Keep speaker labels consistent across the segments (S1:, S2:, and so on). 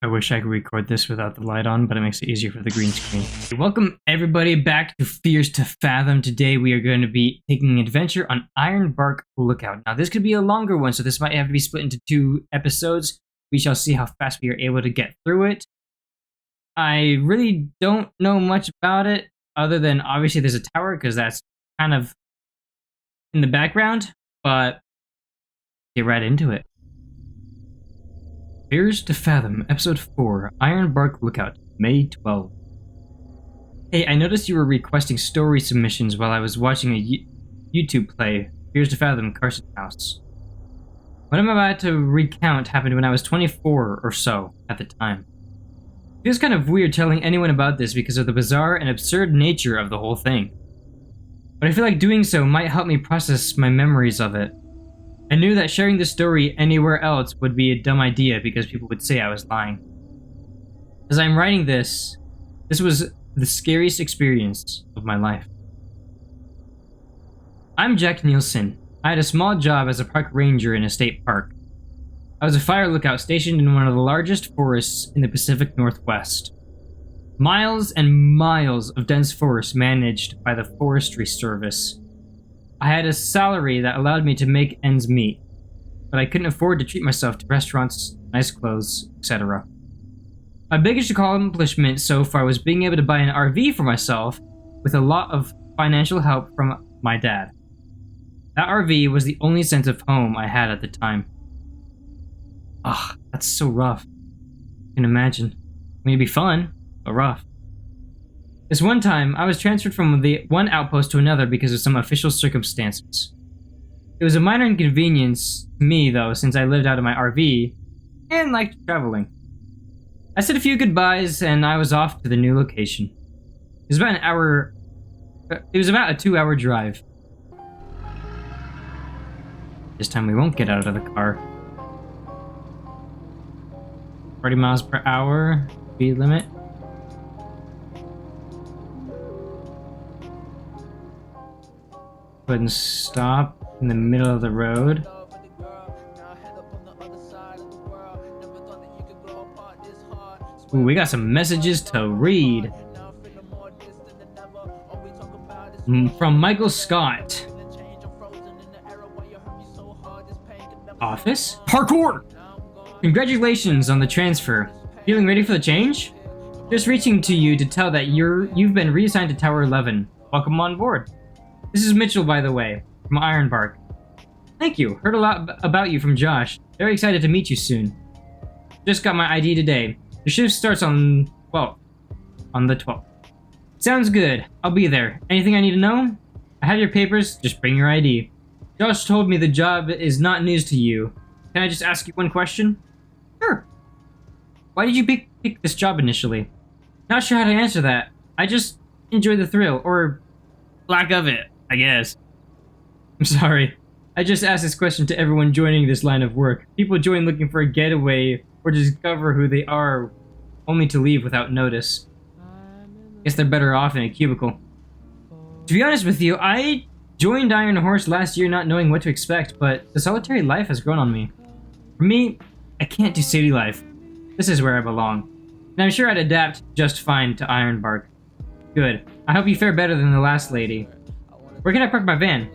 S1: I wish I could record this without the light on, but it makes it easier for the green screen. Welcome everybody back to Fears to Fathom. Today we are going to be taking an adventure on Ironbark Lookout. Now this could be a longer one, so this might have to be split into 2 episodes. We shall see how fast we are able to get through it. I really don't know much about it, other than obviously there's a tower, because that's kind of in the background, but get right into it. Fears to Fathom, Episode 4, Ironbark Lookout, May 12. Hey, I noticed you were requesting story submissions while I was watching a YouTube play, Fears to Fathom, Carson's House. What I'm about to recount happened when I was 24 or so at the time. It feels kind of weird telling anyone about this because of the bizarre and absurd nature of the whole thing. But I feel like doing so might help me process my memories of it. I knew that sharing this story anywhere else would be a dumb idea because people would say I was lying. As I'm writing this was the scariest experience of my life. I'm Jack Nielsen. I had a small job as a park ranger in a state park. I was a fire lookout stationed in one of the largest forests in the Pacific Northwest. Miles and miles of dense forest managed by the Forestry Service. I had a salary that allowed me to make ends meet, but I couldn't afford to treat myself to restaurants, nice clothes, etc. My biggest accomplishment so far was being able to buy an RV for myself with a lot of financial help from my dad. That RV was the only sense of home I had at the time. That's so rough. I can imagine. I mean, it'd be fun, but rough. This one time, I was transferred from the one outpost to another because of some official circumstances. It was a minor inconvenience to me, though, since I lived out of my RV and liked traveling. I said a few goodbyes, and I was off to the new location. It was about a 2-hour drive. This time we won't get out of the car. 40 miles per hour, speed limit. Go ahead and stop in the middle of the road. Ooh, we got some messages to read. From Michael Scott. Office? Parkour! Congratulations on the transfer. Feeling ready for the change? Just reaching to you to tell that you've been reassigned to Tower 11. Welcome on board. This is Mitchell, by the way, from Ironbark. Thank you. Heard a lot about you from Josh. Very excited to meet you soon. Just got my ID today. The shift starts on the 12th. Sounds good. I'll be there. Anything I need to know? I have your papers. Just bring your ID. Josh told me the job is not news to you. Can I just ask you one question? Sure. Why did you pick this job initially? Not sure how to answer that. I just enjoy the thrill, or lack of it, I guess. I'm sorry. I just asked this question to everyone joining this line of work. People join looking for a getaway or to discover who they are, only to leave without notice. Guess they're better off in a cubicle. To be honest with you, I joined Iron Horse last year not knowing what to expect, but the solitary life has grown on me. For me, I can't do city life. This is where I belong. And I'm sure I'd adapt just fine to Ironbark. Good. I hope you fare better than the last lady. Where can I park my van?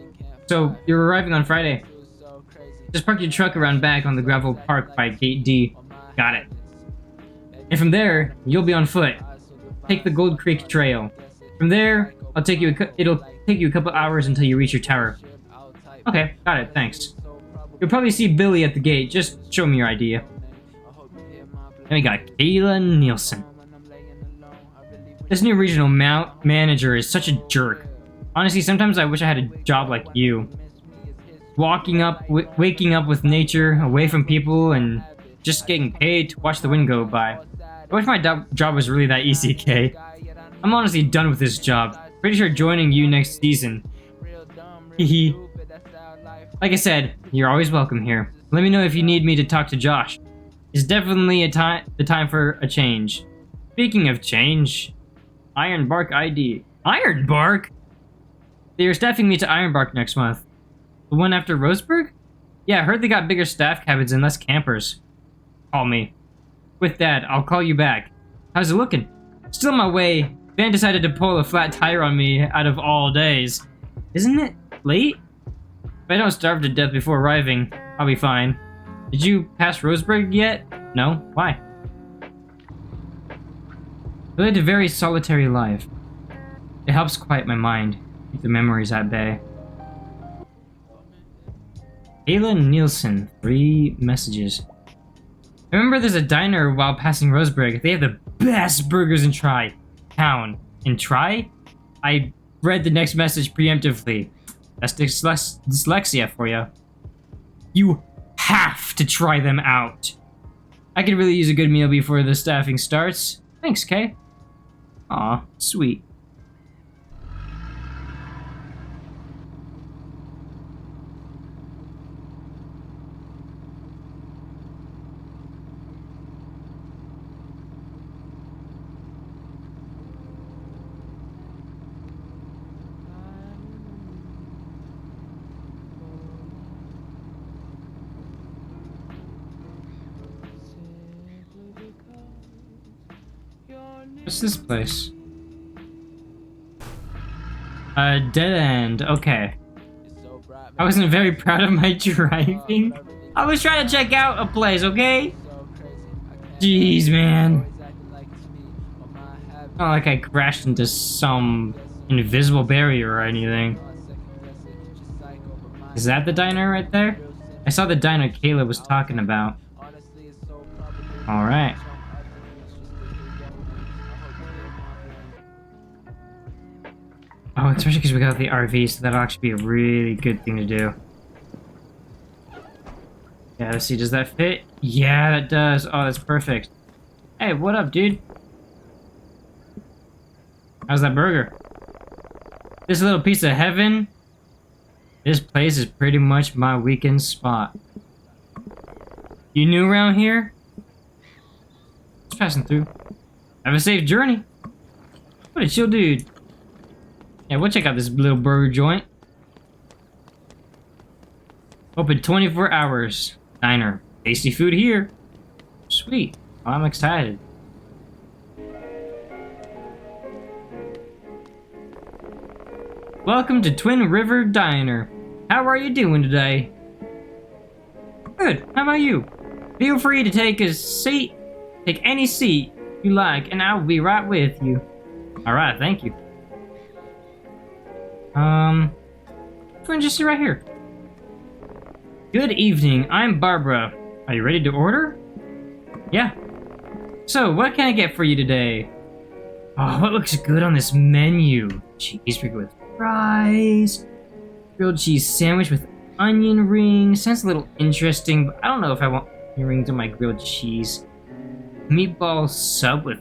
S1: So, you're arriving on Friday. Just park your truck around back on the gravel park by gate D. Got it. And from there, you'll be on foot. Take the Gold Creek Trail. From there, it'll take you a couple hours until you reach your tower. Okay, got it, thanks. You'll probably see Billy at the gate. Just show me your ID. Then we got Kayla Nielsen. This new regional manager is such a jerk. Honestly, sometimes I wish I had a job like you. Waking up with nature, away from people, and just getting paid to watch the wind go by. I wish my job was really that easy, Kay. I'm honestly done with this job. Pretty sure joining you next season. Hehe. Like I said, you're always welcome here. Let me know if you need me to talk to Josh. It's definitely the time for a change. Speaking of change, Ironbark ID. Ironbark? They're staffing me to Ironbark next month. The one after Roseburg? Yeah, I heard they got bigger staff cabins and less campers. Call me. With that, I'll call you back. How's it looking? Still on my way. Van decided to pull a flat tire on me out of all days. Isn't it late? If I don't starve to death before arriving, I'll be fine. Did you pass Roseburg yet? No? Why? I lived a very solitary life. It helps quiet my mind, keep the memories at bay. Ayla Nielsen, 3 messages. Remember there's a diner while passing Roseburg. They have the best burgers in town. In Try? I read the next message preemptively. That's dyslexia for you. You have to try them out. I could really use a good meal before the staffing starts. Thanks, Kay. Aw, sweet. What's this place? A dead end. Okay. I wasn't very proud of my driving. I was trying to check out a place, okay? Jeez, man. Not like I crashed into some invisible barrier or anything. Is that the diner right there? I saw the diner Kayla was talking about. Alright. Oh, especially because we got the RV, so that'll actually be a really good thing to do. Yeah, let's see, does that fit? Yeah, that does. Oh, that's perfect. Hey, what up, dude? How's that burger? This little piece of heaven? This place is pretty much my weekend spot. You new around here? Just passing through. Have a safe journey. What a chill dude. Yeah, we'll check out this little burger joint. Open 24 hours. Diner. Tasty food here. Sweet. Oh, I'm excited. Welcome to Twin River Diner. How are you doing today? Good. How about you? Feel free to take a seat. Take any seat you like, and I'll be right with you. Alright, thank you. Just sit right here. Good evening, I'm Barbara. Are you ready to order? Yeah. So, what can I get for you today? Oh, what looks good on this menu? Cheeseburger with fries, grilled cheese sandwich with onion rings. Sounds a little interesting, but I don't know if I want onion rings on my grilled cheese. Meatball sub with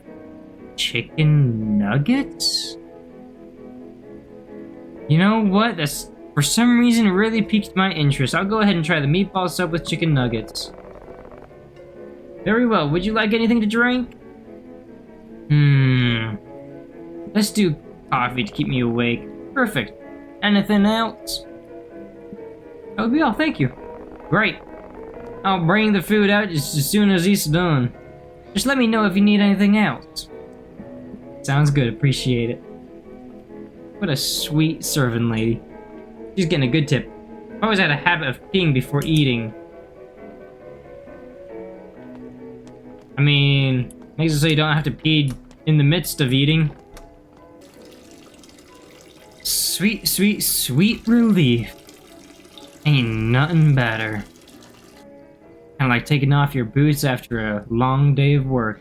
S1: chicken nuggets? You know what? That's for some reason really piqued my interest. I'll go ahead and try the meatball sub with chicken nuggets. Very well. Would you like anything to drink? Let's do coffee to keep me awake. Perfect. Anything else? That would be all. Thank you. Great. I'll bring the food out just as soon as it's done. Just let me know if you need anything else. Sounds good. Appreciate it. What a sweet serving lady. She's getting a good tip. I always had a habit of peeing before eating. I mean, makes it so you don't have to pee in the midst of eating. Sweet, sweet, sweet relief. Ain't nothing better. Kinda like taking off your boots after a long day of work.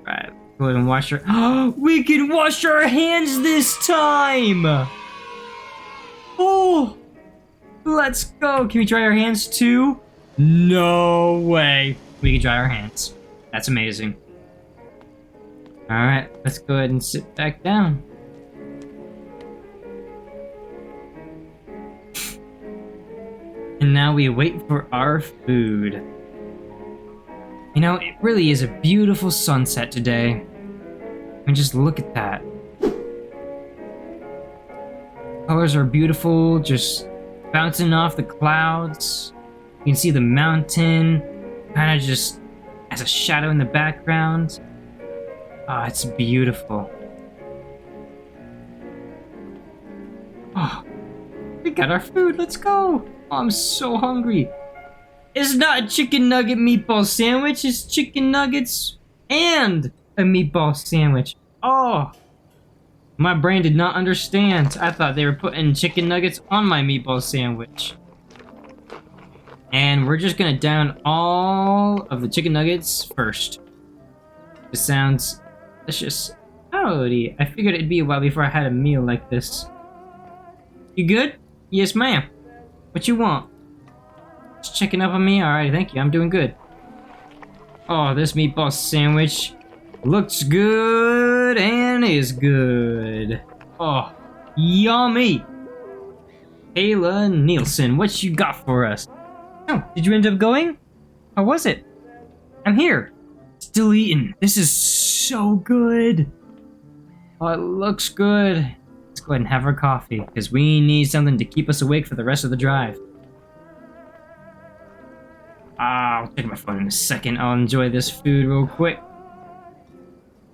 S1: Right. Go ahead and wash our— Oh, we can wash our hands this time! Oh! Let's go! Can we dry our hands too? No way! We can dry our hands. That's amazing. Alright, let's go ahead and sit back down. And now we wait for our food. You know, it really is a beautiful sunset today. I mean, just look at that. Colors are beautiful, just bouncing off the clouds. You can see the mountain. kind of just as a shadow in the background. Oh, it's beautiful. Oh, we got our food. Let's go. Oh, I'm so hungry. It's not a chicken nugget meatball sandwich. It's chicken nuggets and a meatball sandwich. Oh, my brain did not understand. I thought they were putting chicken nuggets on my meatball sandwich. And we're just gonna down all of the chicken nuggets first. This sounds delicious. Howdy. I figured it'd be a while before I had a meal like this. You good? Yes, ma'am. What you want? Just checking up on me? Alright, thank you. I'm doing good. Oh, this meatball sandwich looks good and is good. Oh, yummy. Kayla Nielsen, what you got for us? Oh, did you end up going? How was it? I'm here. Still eating. This is so good. Oh, it looks good. Let's go ahead and have our coffee, because we need something to keep us awake for the rest of the drive. I'll check my phone in a second. I'll enjoy this food real quick.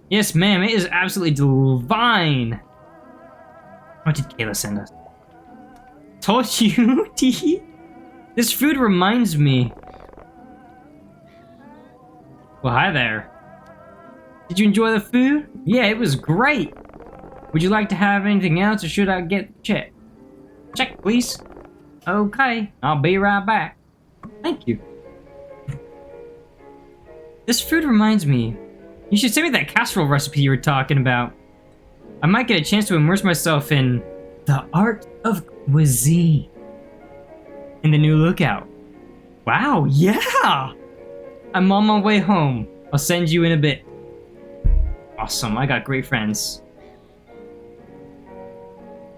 S1: Yes, ma'am, it is absolutely divine. What did Kayla send us? Told you, Tee. This food reminds me. Well, hi there. Did you enjoy the food? Yeah, it was great. Would you like to have anything else, or should I get the check? Check, please. Okay, I'll be right back. Thank you. This food reminds me. You should send me that casserole recipe you were talking about. I might get a chance to immerse myself in the art of cuisine in the new Lookout. Wow, yeah! I'm on my way home. I'll send you in a bit. Awesome, I got great friends.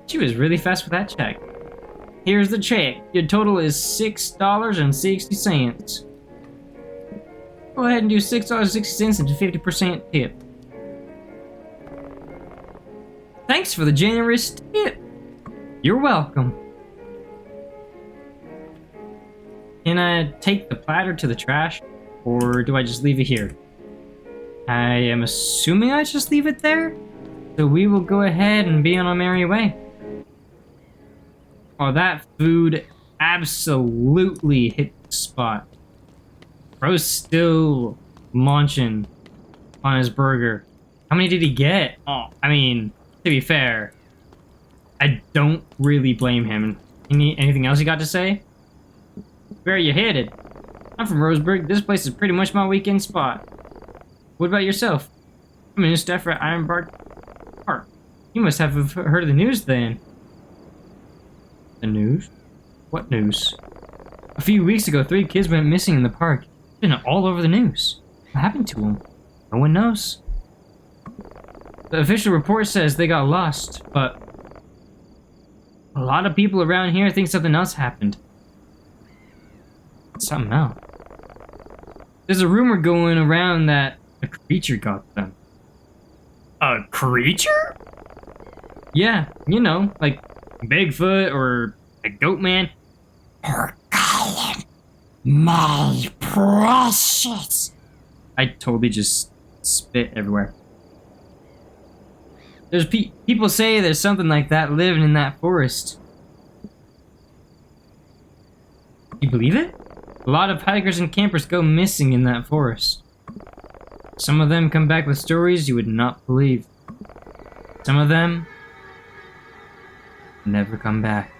S1: She was really fast with that check. Here's the check. Your total is $6.60. Go ahead and do $6.60 and 50% tip. Thanks for the generous tip. You're welcome. Can I take the platter to the trash, or do I just leave it here? I am assuming I just leave it there, so we will go ahead and be on our merry way. Oh, that food absolutely hit the spot. Bro's still munching on his burger. How many did he get? Oh, I mean, to be fair, I don't really blame him. Anything else you got to say? Where are you headed? I'm from Roseburg. This place is pretty much my weekend spot. What about yourself? I'm a new staffer at Ironbark Park. You must have heard of the news then. The news? What news? A few weeks ago, 3 kids went missing in the park. It's been all over the news. What happened to them? No one knows. The official report says they got lost, but a lot of people around here think something else happened. Something else. There's a rumor going around that a creature got them. A creature? Yeah, you know, like Bigfoot or a goat man. Or Gollum, my precious. I totally just spit everywhere. There's people say there's something like that living in that forest. You believe it? A lot of hikers and campers go missing in that forest. Some of them come back with stories you would not believe. Some of them never come back.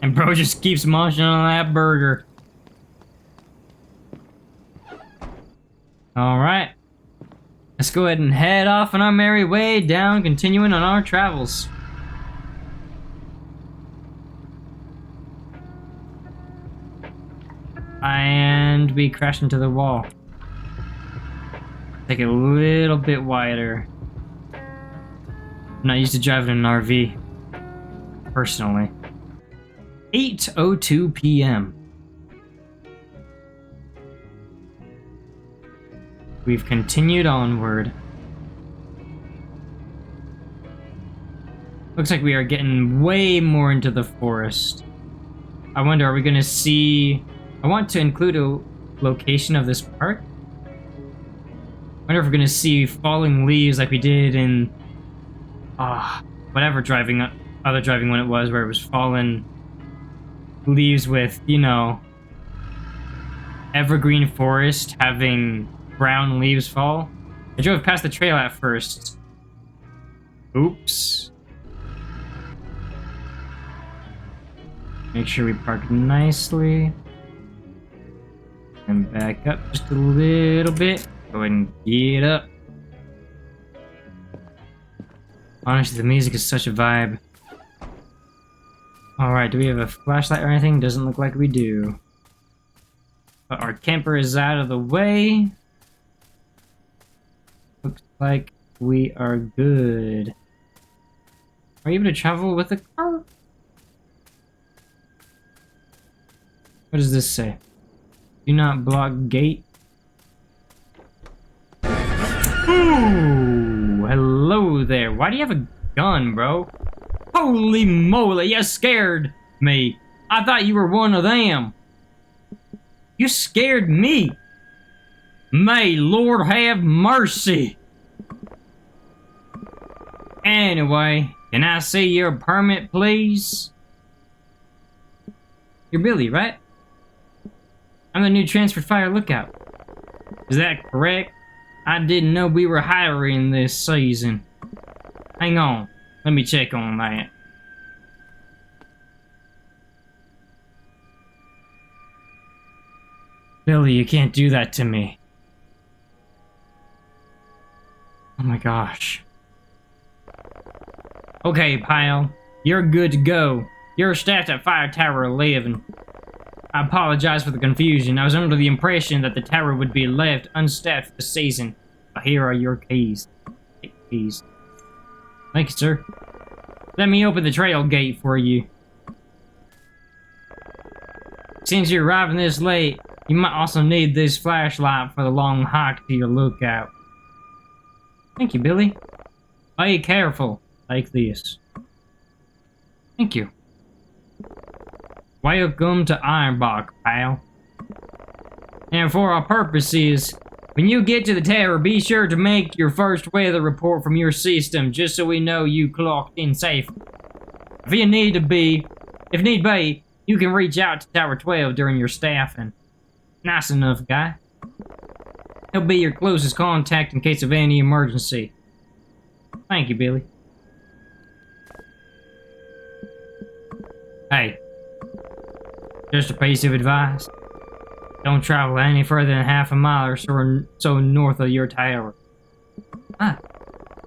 S1: And bro just keeps munching on that burger. Alright. Let's go ahead and head off on our merry way down, continuing on our travels. And we crash into the wall. Take it a little bit wider. I'm not used to driving an RV, personally. 8:02 p.m. We've continued onward. Looks like we are getting way more into the forest. I wonder, are we gonna see... I want to include a location of this park. I wonder if we're gonna see falling leaves like we did in... whatever other driving one it was, where it was fallen leaves with, you know, evergreen forest having brown leaves fall. I drove past the trail at first. Oops. Make sure we park nicely. And back up just a little bit. Go ahead and get up. Honestly, the music is such a vibe. Alright, do we have a flashlight or anything? Doesn't look like we do. But our camper is out of the way. Looks like we are good. Are you able to travel with a car? What does this say? Do not block gate. Ooh, hello there. Why do you have a gun, bro? Holy moly, you scared me. I thought you were one of them. You scared me. May Lord have mercy. Anyway, can I see your permit, please? You're Billy, right? I'm the new transferred fire lookout. Is that correct? I didn't know we were hiring this season. Hang on, let me check on that. Billy, you can't do that to me. Oh my gosh. Okay, pal, you're good to go. You're staffed at Fire Tower 11. I apologize for the confusion. I was under the impression that the tower would be left unstaffed this season. But here are your keys. Take keys. Thank you, sir. Let me open the trail gate for you. Since you're arriving this late, you might also need this flashlight for the long hike to your lookout. Thank you, Billy. Be careful. Like this. Thank you. Welcome to Ironbark, pal. And for our purposes, when you get to the tower, be sure to make your first weather report from your system, just so we know you clocked in safe. If need be, you can reach out to Tower 12 during your staffing. Nice enough, guy. He'll be your closest contact in case of any emergency. Thank you, Billy. Hey. Just a piece of advice. Don't travel any further than half a mile or so north of your tower.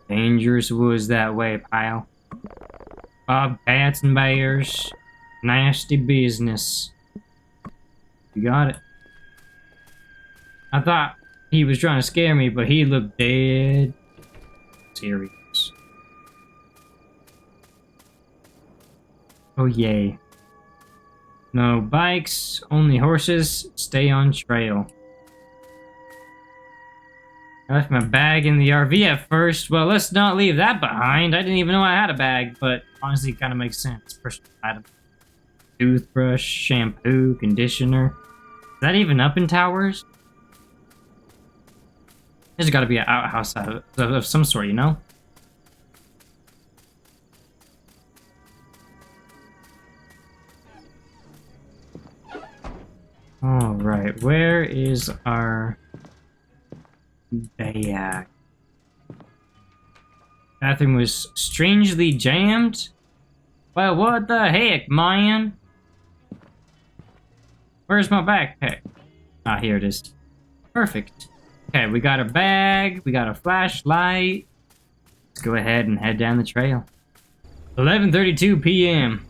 S1: Dangerous woods that way, pal. Bobcats and bears. Nasty business. You got it. I thought he was trying to scare me, but he looked dead serious. Oh yay. No bikes, only horses, stay on trail. I left my bag in the RV at first. Well, let's not leave that behind. I didn't even know I had a bag, but honestly, it kind of makes sense. Personal item. Toothbrush, shampoo, conditioner. Is that even up in towers? There's got to be an outhouse of some sort, you know? Alright, where is our bag? Bathroom was strangely jammed? Well, what the heck, man? Where's my backpack? Ah, here it is. Perfect. Okay, we got a bag, we got a flashlight. Let's go ahead and head down the trail. 11:32 p.m.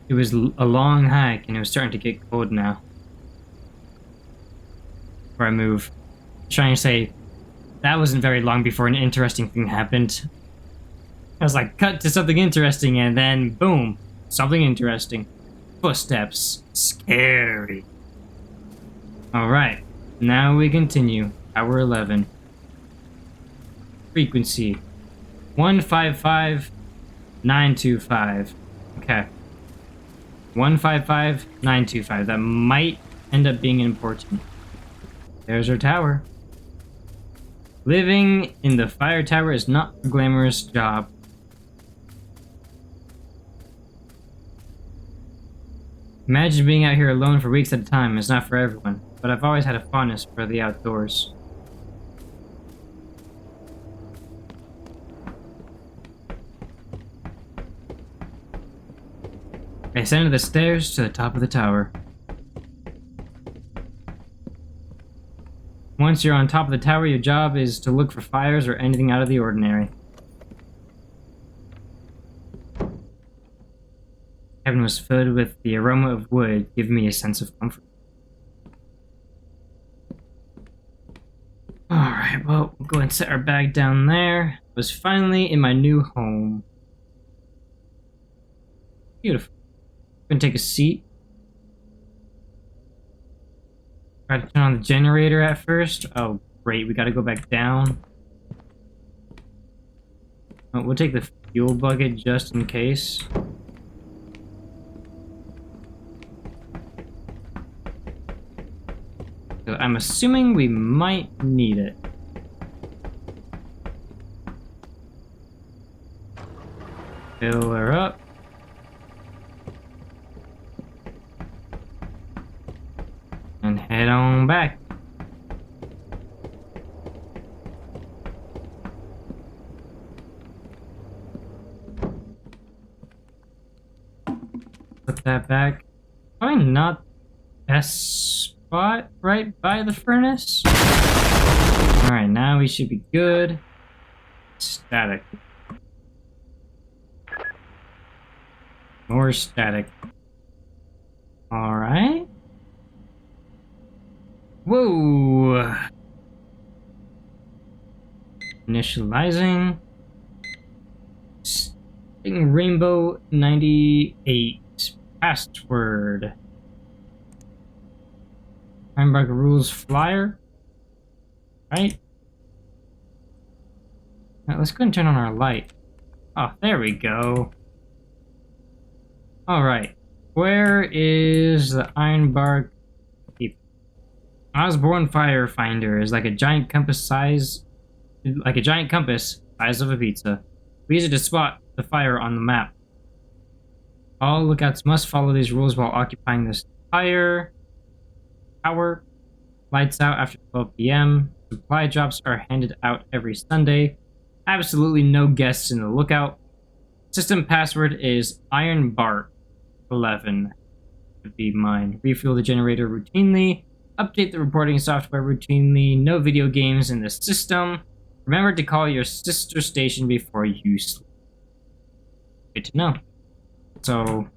S1: It was a long hike, and it was starting to get cold now. Before I move, trying to say, that wasn't very long before an interesting thing happened. I was like, cut to something interesting, and then, boom, something interesting. Footsteps. Scary. Alright, now we continue. Hour 11. Frequency. 155,925. Okay. 155,925. That might end up being important. There's our tower. Living in the fire tower is not a glamorous job. Imagine being out here alone for weeks at a time. It's not for everyone, but I've always had a fondness for the outdoors. I ascended the stairs to the top of the tower. Once you're on top of the tower, your job is to look for fires or anything out of the ordinary. Heaven was filled with the aroma of wood, giving me a sense of comfort. Alright, well, we'll go and set our bag down there. I was finally in my new home. Beautiful. I'm gonna take a seat. Try to turn on the generator at first. Oh, great, we gotta go back down. Oh, we'll take the fuel bucket just in case. So I'm assuming we might need it. Fill her up. And head on back. Put that back. Probably not best spot right by the furnace. Alright, now we should be good. Static. More static. Alright. Whoa! Initializing. Rainbow 98. Password. Ironbark rules flyer. Right? Now let's go and turn on our light. Oh, there we go. Alright. Where is the Ironbark? Osborne Firefinder is like a giant compass size of a pizza. We use it to spot the fire on the map. All lookouts must follow these rules while occupying this tower. Lights out after 12 p.m. Supply drops are handed out every Sunday. Absolutely no guests in the lookout. System password is Ironbark 11. Would be mine. Refuel the generator routinely. Update the reporting software routinely. No video games in the system. Remember to call your sister station before you sleep. Good to know. So,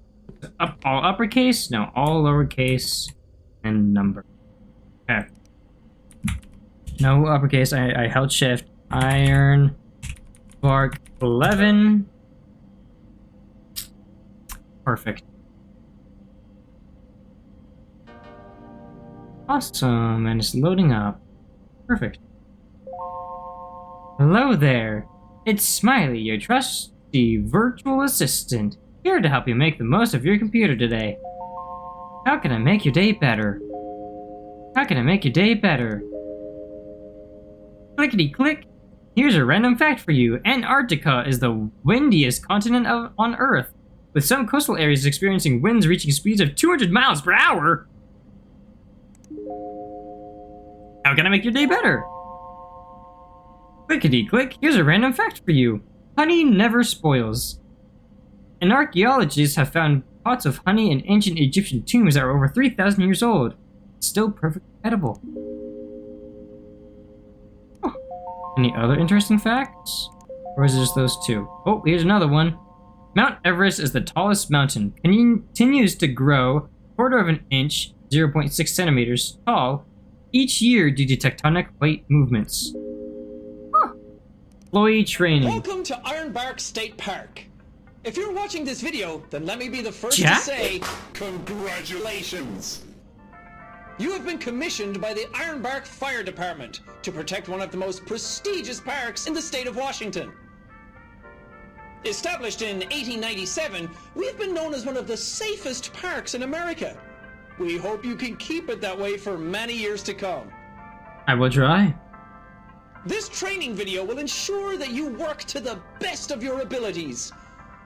S1: all uppercase? No, all lowercase and number. Okay. No uppercase. I held shift. Ironbark 11. Perfect. Awesome, and it's loading up. Perfect. Hello there. It's Smiley, your trusty virtual assistant, here to help you make the most of your computer today. How can I make your day better? How can I make your day better? Clickety click. Here's a random fact for you. Antarctica is the windiest continent on Earth, with some coastal areas experiencing winds reaching speeds of 200 miles per hour. How can I make your day better? Clickety click, here's a random fact for you. Honey never spoils. And archaeologists have found pots of honey in ancient Egyptian tombs that are over 3,000 years old. Still perfectly edible. Oh. Any other interesting facts? Or is it just those two? Oh, here's another one. Mount Everest is the tallest mountain. Continues to grow 1/4 of an inch, 0.6 centimeters tall, each year due to tectonic plate movements. Huh. Employee training.
S2: Welcome to Ironbark State Park. If you're watching this video, then let me be the first
S1: Jack?
S2: to say, congratulations! You have been commissioned by the Ironbark Fire Department to protect one of the most prestigious parks in the state of Washington. Established in 1897, we've been known as one of the safest parks in America. We hope you can keep it that way for many years to come.
S1: I will try.
S2: This training video will ensure that you work to the best of your abilities.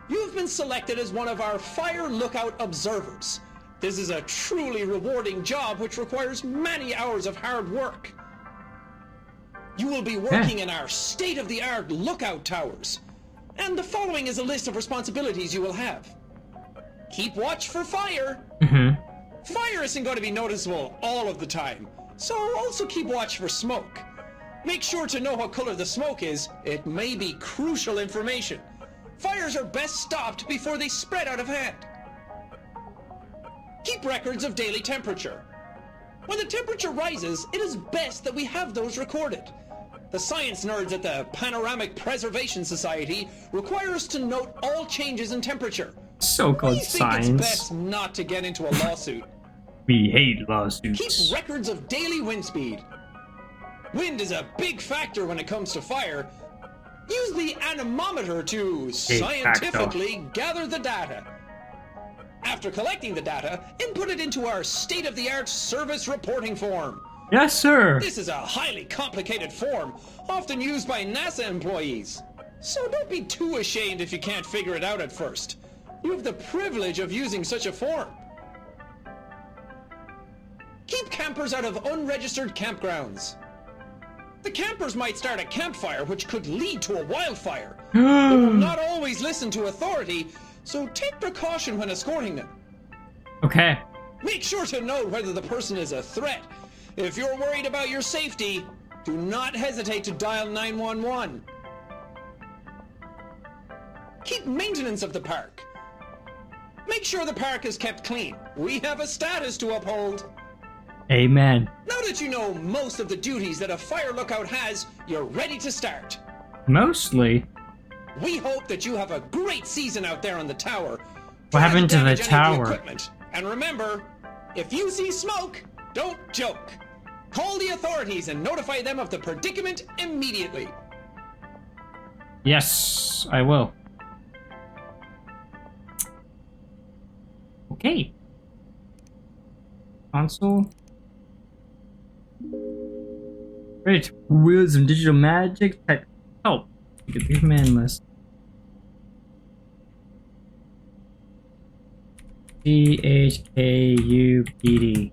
S2: You've been selected as one of our Fire Lookout observers. This is a truly rewarding job which requires many hours of hard work. You will be working in our state-of-the-art lookout towers. And the following is a list of responsibilities you will have. Keep watch for fire. Fire isn't going to be noticeable all of the time, so also keep watch for smoke. Make sure to know what color the smoke is. It may be crucial information. Fires are best stopped before they spread out of hand. Keep records of daily temperature. When the temperature rises, it is best that we have those recorded. The science nerds at the Panoramic Preservation Society require us to note all changes in temperature.
S1: So-called
S2: We think
S1: science.
S2: it's best not to get into a lawsuit.
S1: We hate lawsuits.
S2: Keep records of daily wind speed. Wind is a big factor when it comes to fire. Use the anemometer to scientifically gather the data. After collecting the data, input it into our state-of-the-art service reporting form.
S1: Yes, sir.
S2: This is a highly complicated form, often used by NASA employees. So don't be too ashamed if you can't figure it out at first. You have the privilege of using such a form. Keep campers out of unregistered campgrounds. The campers might start a campfire which could lead to a wildfire. They will not always listen to authority, so take precaution when escorting them.
S1: Okay.
S2: Make sure to note whether the person is a threat. If you're worried about your safety, do not hesitate to dial 911. Keep maintenance of the park. Make sure the park is kept clean. We have a status to uphold.
S1: Amen.
S2: Now that you know most of the duties that a fire lookout has, you're ready to start.
S1: Mostly.
S2: We hope that you have a great season out there on the tower.
S1: What happened to the
S2: Damage any of
S1: tower?
S2: equipment. And remember, if you see smoke, don't joke. Call the authorities and notify them of the predicament immediately.
S1: Yes, I will. Okay. Console. Ready to wield some digital magic. Type help. Get the command list. CHKUPD.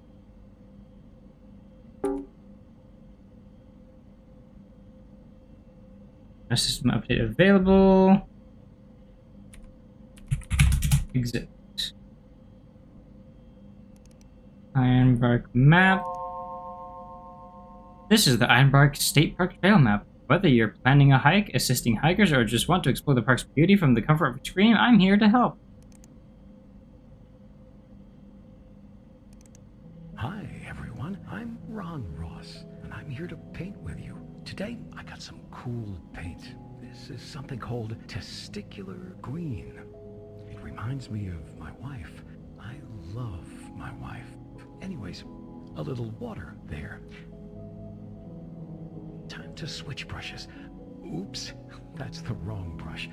S1: System update available. Exit. Ironbark map. This is the Ironbark State Park Trail map. Whether you're planning a hike, assisting hikers, or just want to explore the park's beauty from the comfort of a screen, I'm here to help.
S3: Hi everyone, I'm Ron Ross, and I'm here to paint with you. Today, I got some cool paint. This is something called testicular green. It reminds me of my wife. I love my wife. Anyways, a little water there. Time to switch brushes. Oops, that's the wrong brush.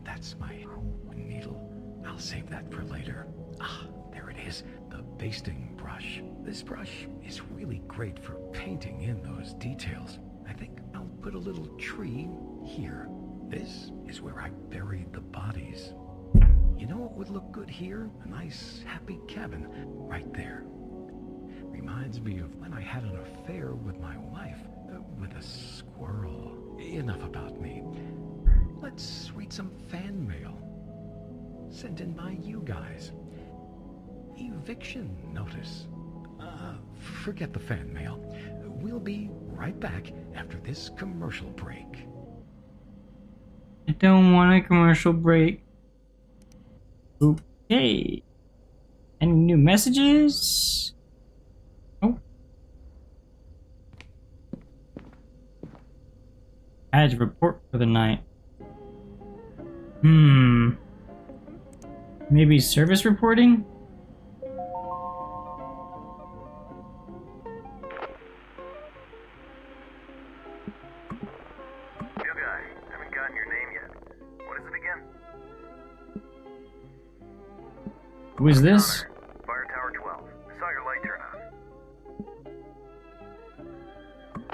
S3: That's my hoop needle. I'll save that for later. Ah, there it is, the basting brush. This brush is really great for painting in those details. I think I'll put a little tree here. This is where I buried the bodies. You know what would look good here? A nice, happy cabin right there. Reminds me of when I had an affair with my wife, with a squirrel. Enough about me. Let's read some fan mail. Sent in by you guys. Eviction notice. Forget the fan mail. We'll be right back after this commercial break.
S1: I don't want a commercial break. Okay. Any new messages? Oh. I had to report for the night. Maybe service reporting? Who is this?
S4: Fire Tower 12. I saw your light turn on.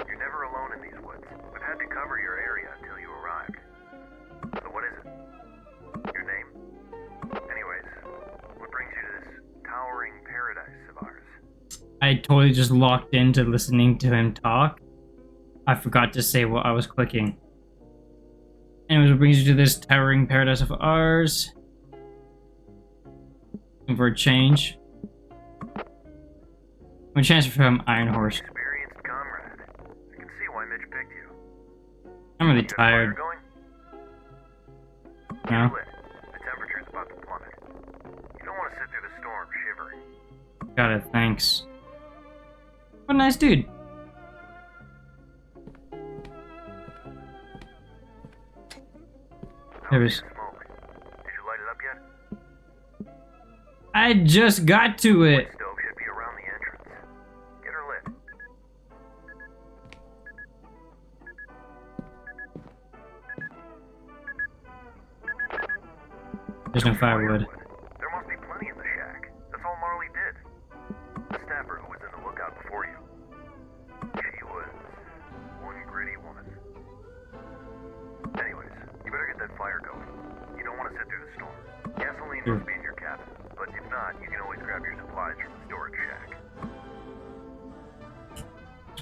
S4: You're never alone in these woods. We've had to cover your area until you arrived. So what is it? Your name? Anyways, what brings you to this towering paradise of ours?
S1: I totally just locked into listening to him talk. I forgot to say what I was clicking. Anyways, what brings you to this towering paradise of ours? Looking for a change. I'm transfer from Iron Horse.
S4: Experienced comrade. I can see why Mitch picked you.
S1: I'm really
S4: You got a fire
S1: tired.
S4: going?
S1: No?
S4: Lit. The temperature's about to plummet. You don't want to sit through the storm shivering.
S1: Got it, thanks. What a nice dude. There is.
S4: Smoke. Did you light it up yet?
S1: I just got to it.
S4: Stove should be around the entrance. Get her lit.
S1: There's no firewood.
S4: There must be plenty in the shack. That's all Marley did. The staffer who was in the lookout before you. She was one gritty woman. Anyways, you better get that fire going. You don't want to sit through the storm. Gasoline must be in your cabin, but if not, you can always grab your supplies from the storage shack.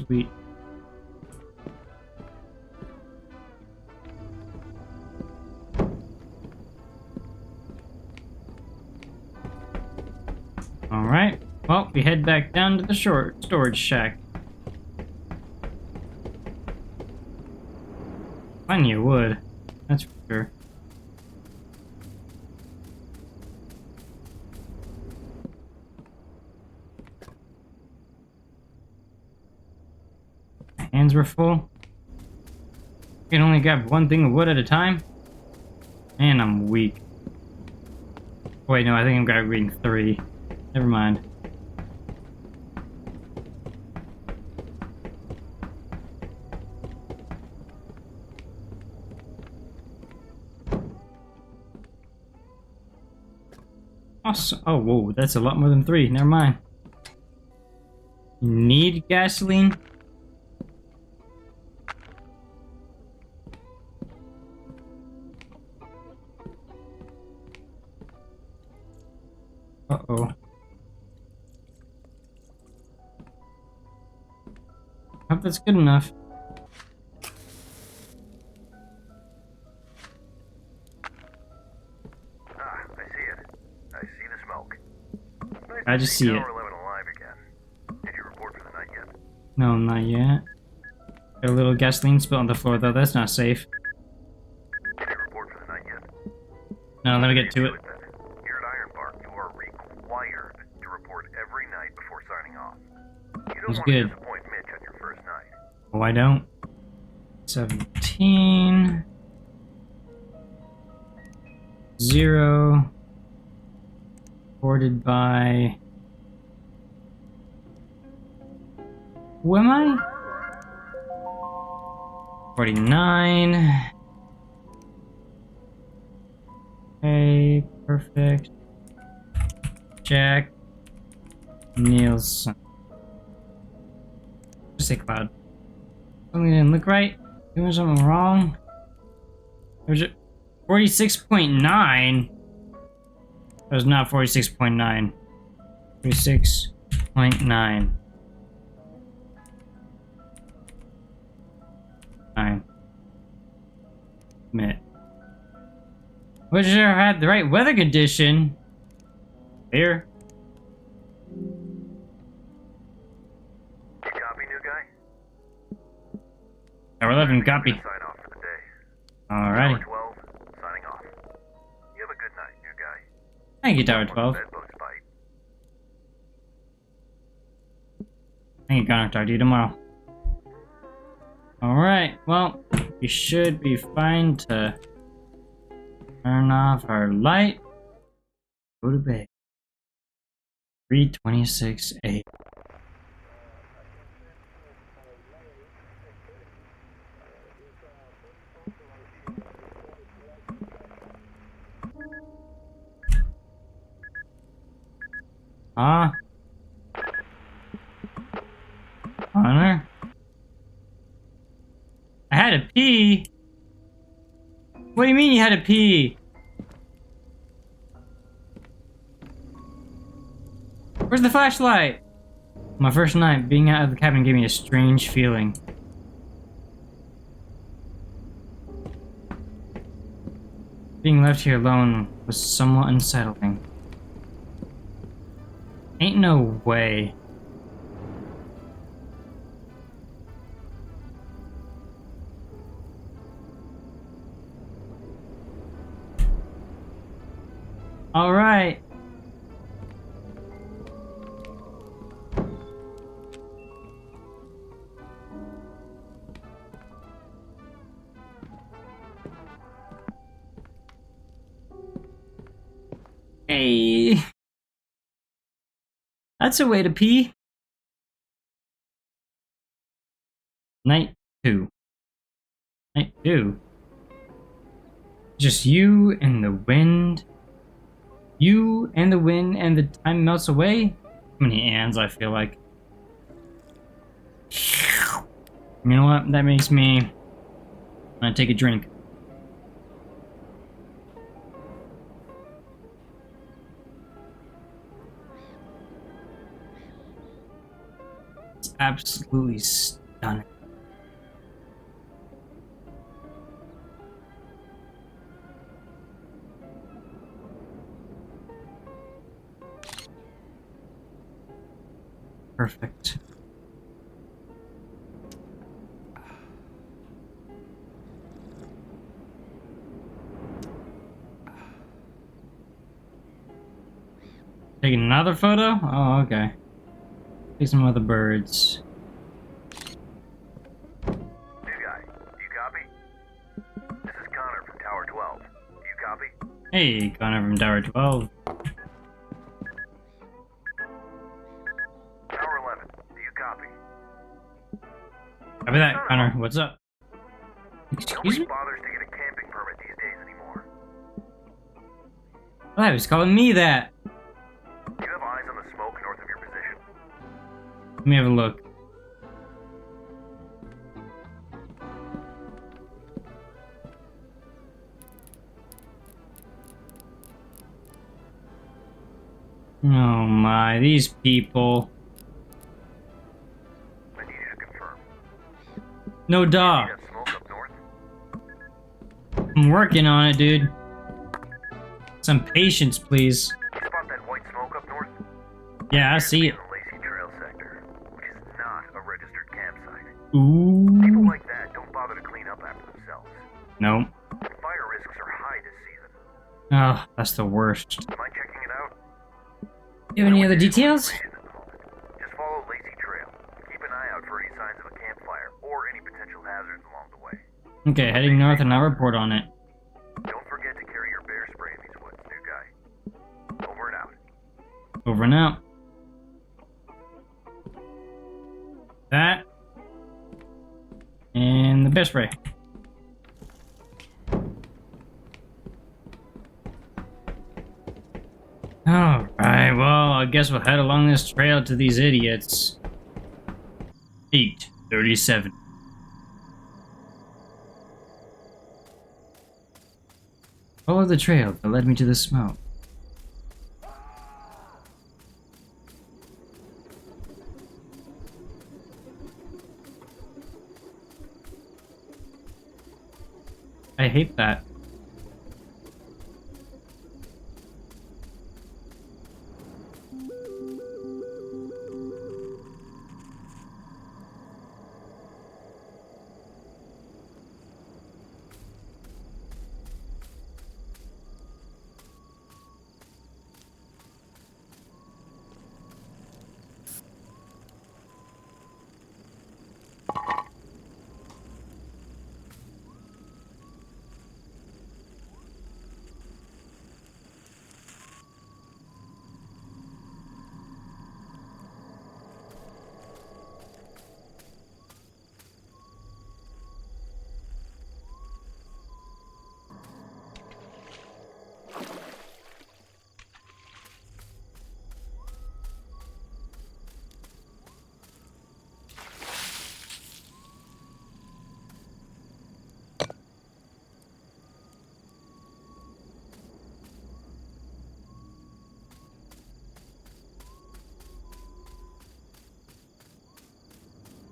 S1: Sweet. Alright, well, we head back down to the storage shack. Plenty of wood, that's for sure. My hands were full. I can only grab one thing of wood at a time. Man, I'm weak. Wait, no, I think I'm grabbing 3. Never mind. Awesome. Oh, whoa, that's a lot more than 3. Never mind. Need gasoline? Uh-oh. Hope that's good enough.
S4: Ah, I see it. I see the smoke. Nice
S1: I
S4: to
S1: just see it.
S4: Tower 11 alive again. Did you report for the night yet?
S1: No, not yet. Got a little gasoline spill on the floor, though. That's not safe.
S4: Did you report for the night yet?
S1: No, let me get to it.
S4: Here at Ironbark, you are required to report every night before signing off. You don't
S1: That's
S4: want
S1: good.
S4: to disappoint Mitch on your first night.
S1: Oh, I don't. 17. 0. Reported by... Who am I? 49. Okay, perfect. Jack Nielsen. Just say Cloud. Something didn't look right. Doing something wrong. There's a 46.9. That was not 46.9. 46.9. 9. Admit. Wish I had the right weather condition. Here.
S4: You copy, new guy?
S1: Tower 11,
S4: Sign
S1: copy.
S4: off for the day.
S1: Alrighty.
S4: Tower 12, signing off. You have a good night, new guy.
S1: Thank you, Tower 12.
S4: Bedbugs bite.
S1: Thank you, Connor. Talk to you tomorrow. Alright, well, we should be fine to turn off our light. Go to bed. 3:26 a.m. Huh? Connor? I had to pee? What do you mean you had to pee? Where's the flashlight? My first night being out of the cabin gave me a strange feeling. Being left here alone was somewhat unsettling. Ain't no way. All right. Hey. That's a way to pee. Night 2. Night 2. Just you and the wind. You and the wind and the time melts away. Too many ands, I feel like. You know what? That makes me want to take a drink. It's absolutely stunning. Perfect. Taking another photo? Oh, okay. Take some other birds.
S4: New guy, do you copy? This is Connor from Tower 12. Do you copy?
S1: Hey, Connor from Tower 12.
S4: Tower 11, do you copy?
S1: Copy that, Connor. What's up? Excuse
S4: Nobody
S1: me?
S4: bothers to get a camping permit these days anymore.
S1: Oh, he was calling me that.
S4: Do you have eyes on the smoke north of your position?
S1: Let me have a look. Oh my, these people.
S4: I need you to confirm.
S1: No
S4: See
S1: duh.
S4: that smoke up north?
S1: I'm working on it, dude. Some patience, please.
S4: You spot that white smoke up north?
S1: Yeah, I see it.
S4: In the Lacey Trail sector, which is not a registered campsite.
S1: Ooh.
S4: People like that don't bother to clean up after themselves.
S1: No.
S4: Fire risks are high this season.
S1: Oh, that's the worst.
S4: Mind checking it out?
S1: You have any other details?
S4: Just follow Lacey Trail. Keep an eye out for any signs of a campfire or any potential hazards along the way.
S1: Okay, heading north and I'll report on it.
S4: Don't forget to carry your bear spray in these woods, new guy. Over and out.
S1: Over and out. That. And the bear spray. Alright, well, I guess we'll head along this trail to these idiots. 8:37. Follow the trail that led me to the smoke. I hate that.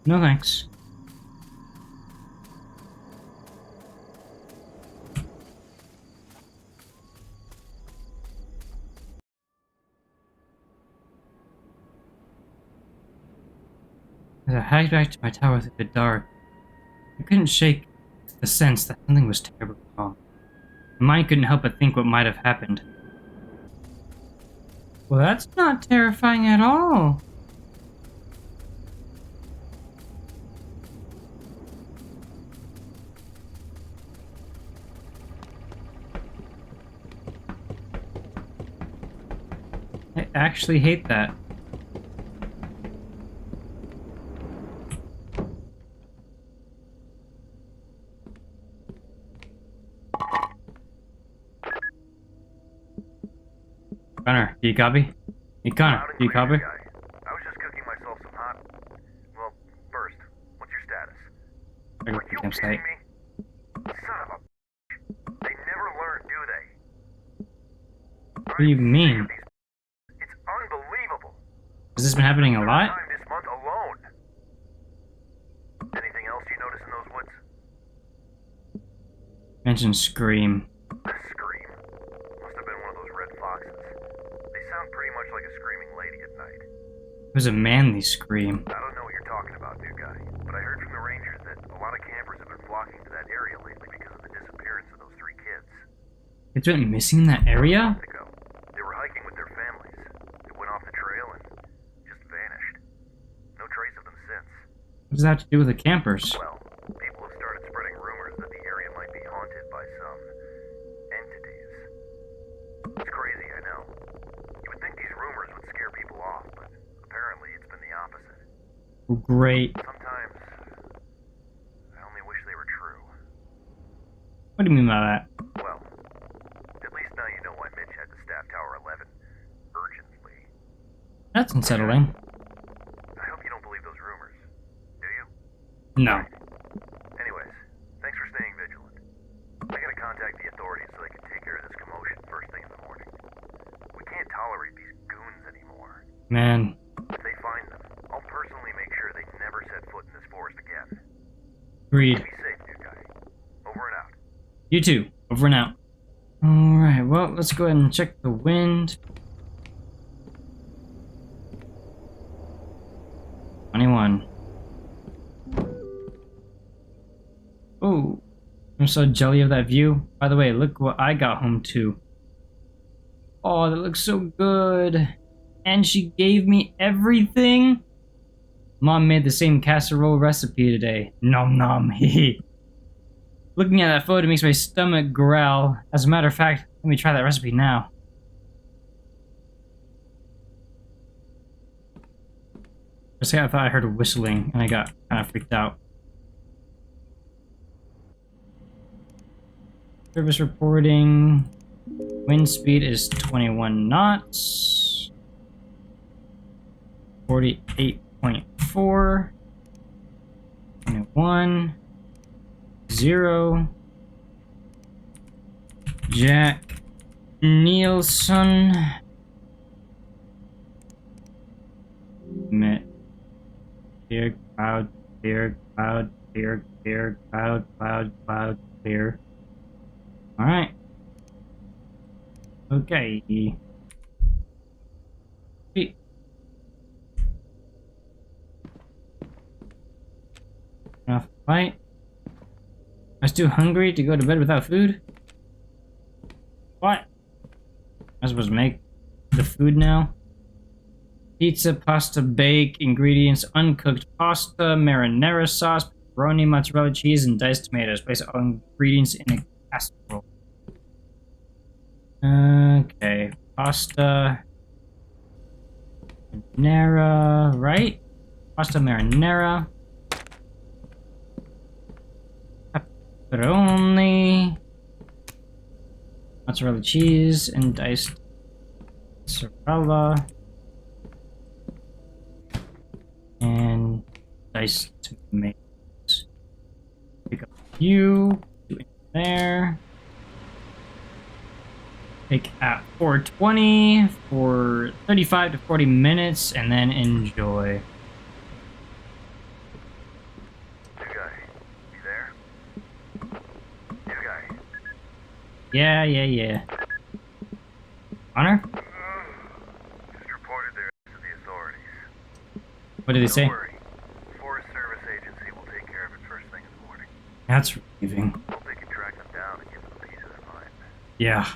S1: No thanks. As I hiked back to my tower through the dark, I couldn't shake the sense that something was terribly wrong. My mind couldn't help but think what might have happened. Well, that's not terrifying at all. I actually hate that. Connor, do you copy? Hey Connor,
S4: Loud and
S1: do you
S4: clear,
S1: copy?
S4: guy. I was just cooking myself some hot... Well, first, what's your status? Are you kidding me? Son of a... They never learn, do they?
S1: What do you mean?
S4: It's unbelievable.
S1: Has this been happening a lot?
S4: Time this month alone. Anything else you notice in those woods?
S1: Mention Scream.
S4: A scream. Must have been one of those red foxes. They sound pretty much like a screaming lady at night.
S1: It was a manly scream.
S4: I don't know what you're talking about, new guy, but I heard from the rangers that a lot of campers have been flocking to that area lately because of the disappearance of those 3 kids.
S1: Kids went missing in that area?
S4: Months ago, they were hiking with their families. They went off the trail and just vanished. No trace of them since.
S1: What does that have to do with the campers?
S4: Well, people have started spreading rumors that the area might be haunted by some entities. It's crazy, I know. You would think these rumors would scare people off, but apparently it's been the opposite.
S1: Oh, great.
S4: Sometimes, I only wish they were true.
S1: What do you mean by that?
S4: Well, at least now you know why Mitch had to staff Tower 11 urgently.
S1: That's unsettling.
S4: I hope you don't believe those rumors. Do you?
S1: No.
S4: Anyways, thanks for staying vigilant. I gotta contact the authorities so they can take care of this commotion first thing in the morning. We can't tolerate these goons anymore.
S1: Man.
S4: If they find them, I'll personally make sure they never set foot in this forest again.
S1: Agreed.
S4: Be safe, new guy. Over and out.
S1: You too. Over and out. Alright, well, let's go ahead and check the wind. 21. Oh, I'm so jelly of that view. By the way, look what I got home to. Oh, that looks so good. And she gave me everything. Mom made the same casserole recipe today. Nom nom, hehe. Looking at that photo makes my stomach growl. As a matter of fact, let me try that recipe now. For a second, I thought I heard whistling, and I got kind of freaked out. Service reporting. Wind speed is 21 knots. 48.4. 21. 0. Jack Nielsen. Clear, cloud, clear, cloud, clear, clear, cloud, cloud, cloud, clear. Alright. Okay. Sweet. Enough fight. I was too hungry to go to bed without food? What? I'm supposed to make the food now? Pizza, pasta, bake, ingredients, uncooked pasta, marinara sauce, pepperoni, mozzarella cheese, and diced tomatoes. Place all ingredients in a casserole. Okay, pasta, marinara, right? Pasta marinara. Pepperoni, mozzarella cheese, and diced mozzarella, and diced tomatoes. Pick up a few, do it there. Take at 420 for 35 to 40 minutes, and then enjoy. Yeah. Connor?
S4: Just reported their to the authorities.
S1: What did they say?
S4: Don't worry. Forest Service Agency will take care of it first thing in the morning.
S1: That's relieving.
S4: Hope they can track them down and give them a piece of their mind.
S1: Yeah.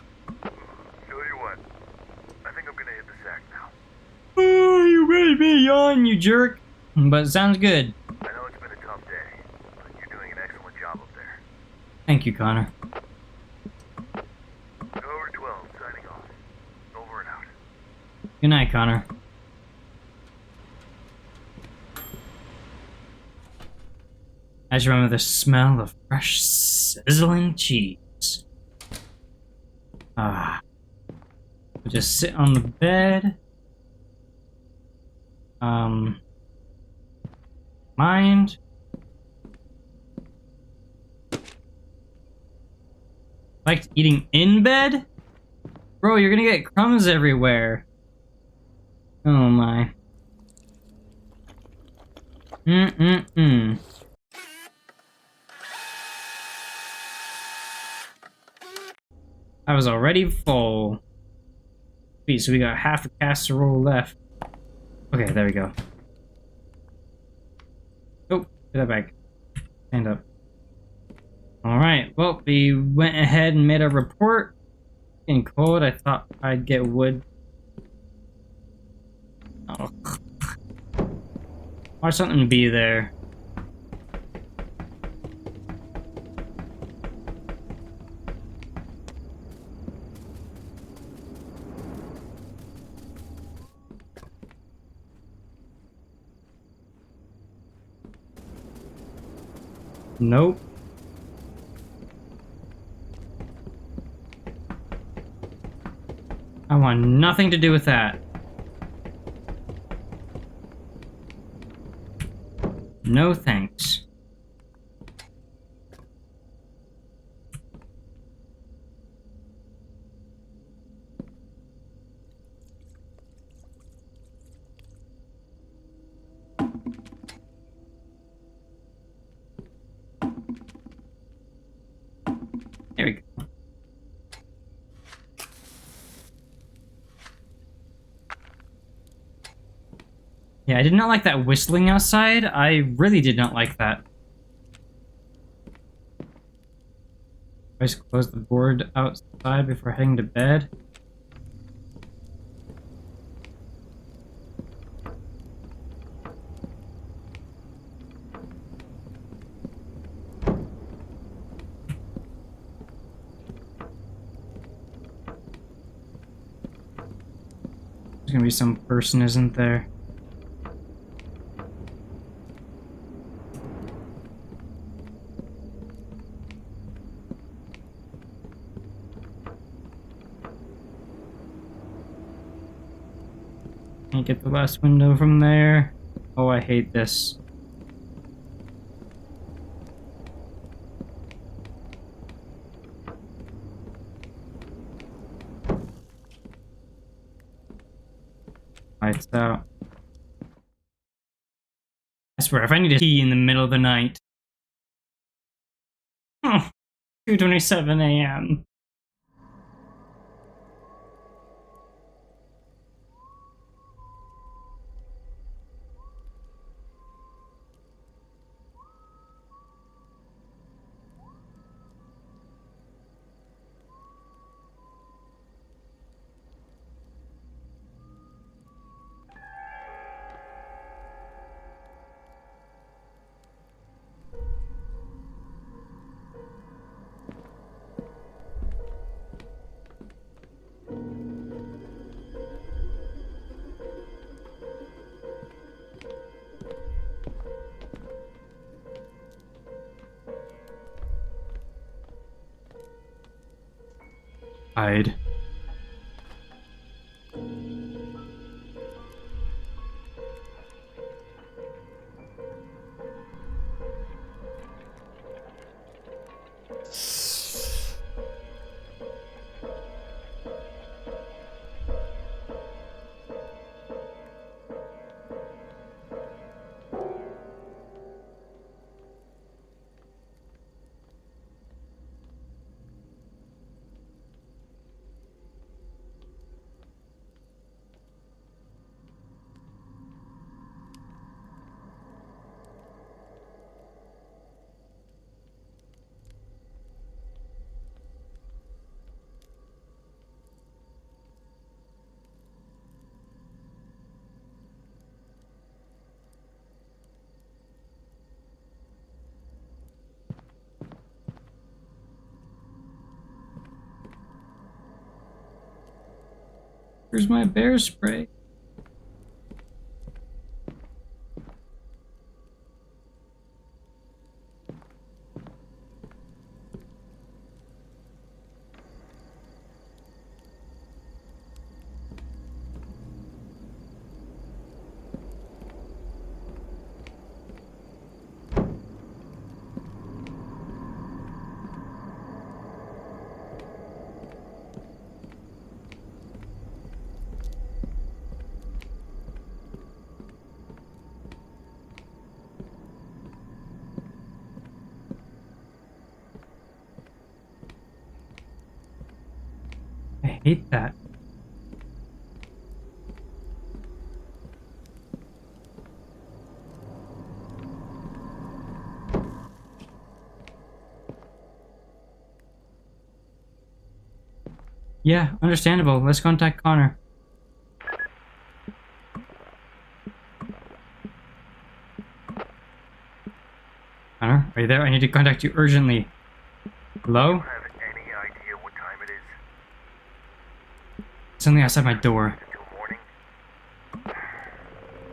S4: Tell you what, I think I'm gonna hit the sack now.
S1: Oh, you made me yawn, you jerk. But it sounds good.
S4: I know it's been a tough day, but you're doing an excellent job up there.
S1: Thank you, Connor.
S4: Over 12, signing off. Over and out.
S1: Good night, Connor. I just remember the smell of fresh, sizzling cheese. Ah. We'll just sit on the bed. Mind. Liked eating in bed? Bro, you're gonna get crumbs everywhere. Oh my. I was already full. Sweet, so we got half the casserole left. Okay, there we go. Oh, get that back. Stand up. Alright, well, we went ahead and made a report. Getting cold, I thought I'd get wood. Oh. Why something be there? Nope. I want nothing to do with that. No thanks. There we go. Yeah, I did not like that whistling outside. I really did not like that. Always close the board outside before heading to bed. There's gonna be some person, isn't there? Can't get the last window from there. Oh, I hate this. Lights out. I swear, if I need a tea in the middle of the night. Oh, 2:27 a.m. Hide. Where's my bear spray? I hate that. Yeah, understandable. Let's contact Connor. Connor, are you there? I need to contact you urgently. Hello?
S4: Do you have any idea what time it is?
S1: Something outside my door.
S4: Until morning?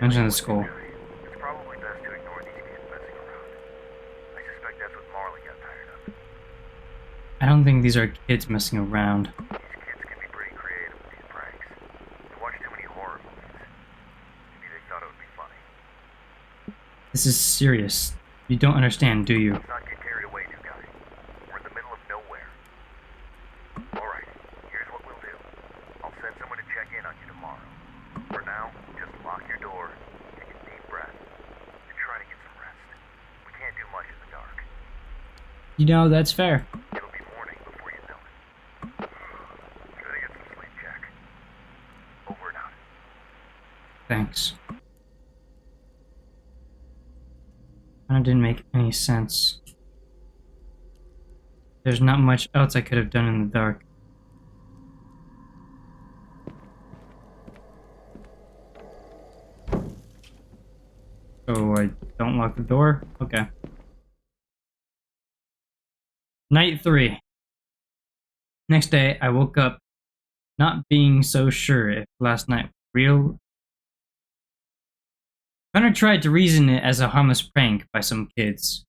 S1: Mention the skull.
S4: It's probably best to ignore these kids messing around. I suspect that's what Marley got tired of.
S1: I don't think these are kids messing around.
S4: These kids can be pretty creative with these pranks. They watch too many horror movies. Maybe they thought it would be funny.
S1: This is serious. You don't understand, do you?
S4: Let's not get carried away, new guy. We're in the middle of nowhere. Alright, here's what we'll do. I'll send someone to check in on you tomorrow. For now, just lock your door, take a deep breath, and try to get some rest. We can't do much in the dark.
S1: You know, that's fair.
S4: It'll be morning before you know it. Try to get some sleep, Jack. Over and out.
S1: Thanks. That didn't make any sense. There's not much else I could have done in the dark. So I don't lock the door? Okay. Night 3. Next day, I woke up not being so sure if last night was real. Connor tried to reason it as a harmless prank by some kids.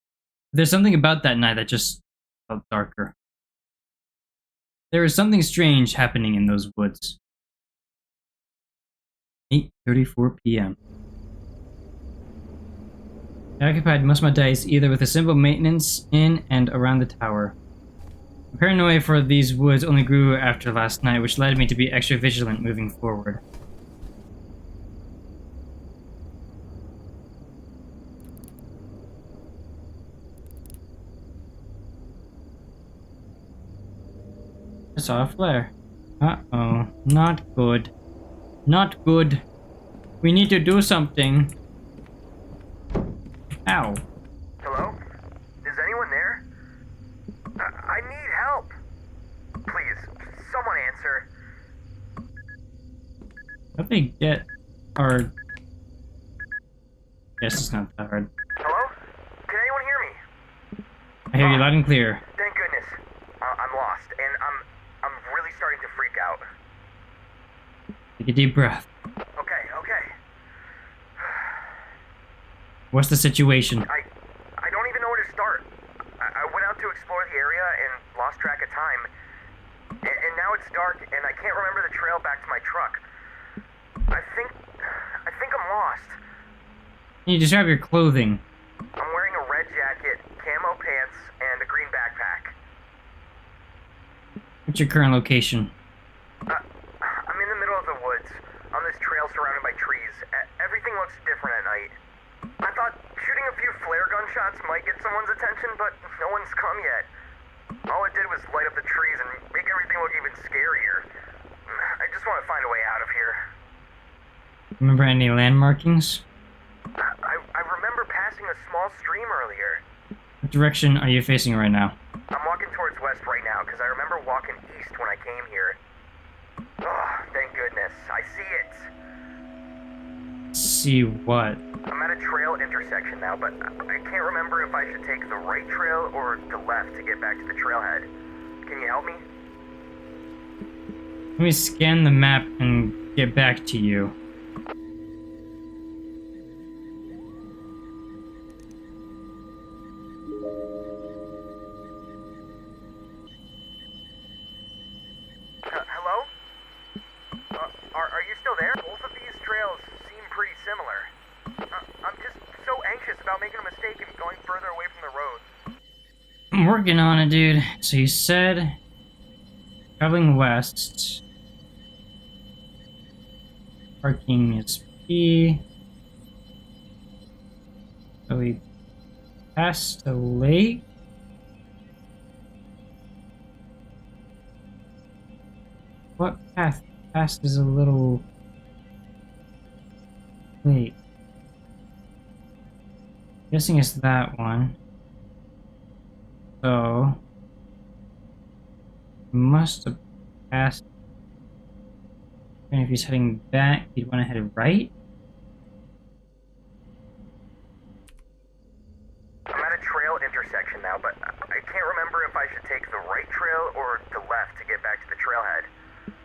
S1: But there's something about that night that just felt darker. There was something strange happening in those woods. 8:34 p.m. I occupied most of my days either with a simple maintenance in and around the tower. My paranoia for these woods only grew after last night, which led me to be extra vigilant moving forward. I saw a flare. Uh-oh. Not good. Not good. We need to do something. Ow.
S4: Hello? Is anyone there? I need help. Please, someone answer.
S1: How'd they get our... Guess it's not that hard.
S4: Hello? Can anyone hear me?
S1: I hear you loud and clear.
S4: Thank goodness. I'm lost, and I'm really starting to freak out.
S1: Take a deep breath.
S4: Okay.
S1: What's the situation?
S4: I don't even know where to start. I went out to explore the area and lost track of time. And now it's dark, and I can't remember the trail back to my truck. I think I'm lost.
S1: Can you describe your clothing?
S4: I'm wearing a red jacket, camo pants, and a green backpack.
S1: What's your current location?
S4: I'm in the middle of the woods, on this trail surrounded by trees. Everything looks different at night. I thought shooting a few flare gun shots might get someone's attention, but no one's come yet. All it did was light up the trees and make everything look even scarier. I just want to find a way out of here.
S1: Remember any land markings?
S4: I remember passing a small stream earlier.
S1: What direction are you facing right now?
S4: I'm walking towards west right now, because I remember walking east when I came here. Oh, thank goodness. I see it.
S1: See what?
S4: I'm at a trail intersection now, but I can't remember if I should take the right trail or the left to get back to the trailhead. Can you help me?
S1: Let me scan the map and get back to you.
S4: Hello? Are you still there? Both of these trails seem pretty similar. I'm just so anxious about making a mistake and going further away from the road.
S1: I'm working on it, dude. So you said traveling west. Parking is P. So we passed the lake. What path? Past is a little lake. Guessing it's that one. So must have passed. And if he's heading back, he'd want to head right.
S4: I'm at a trail intersection now, but I can't remember if I should take the right trail or the left to get back to the trailhead.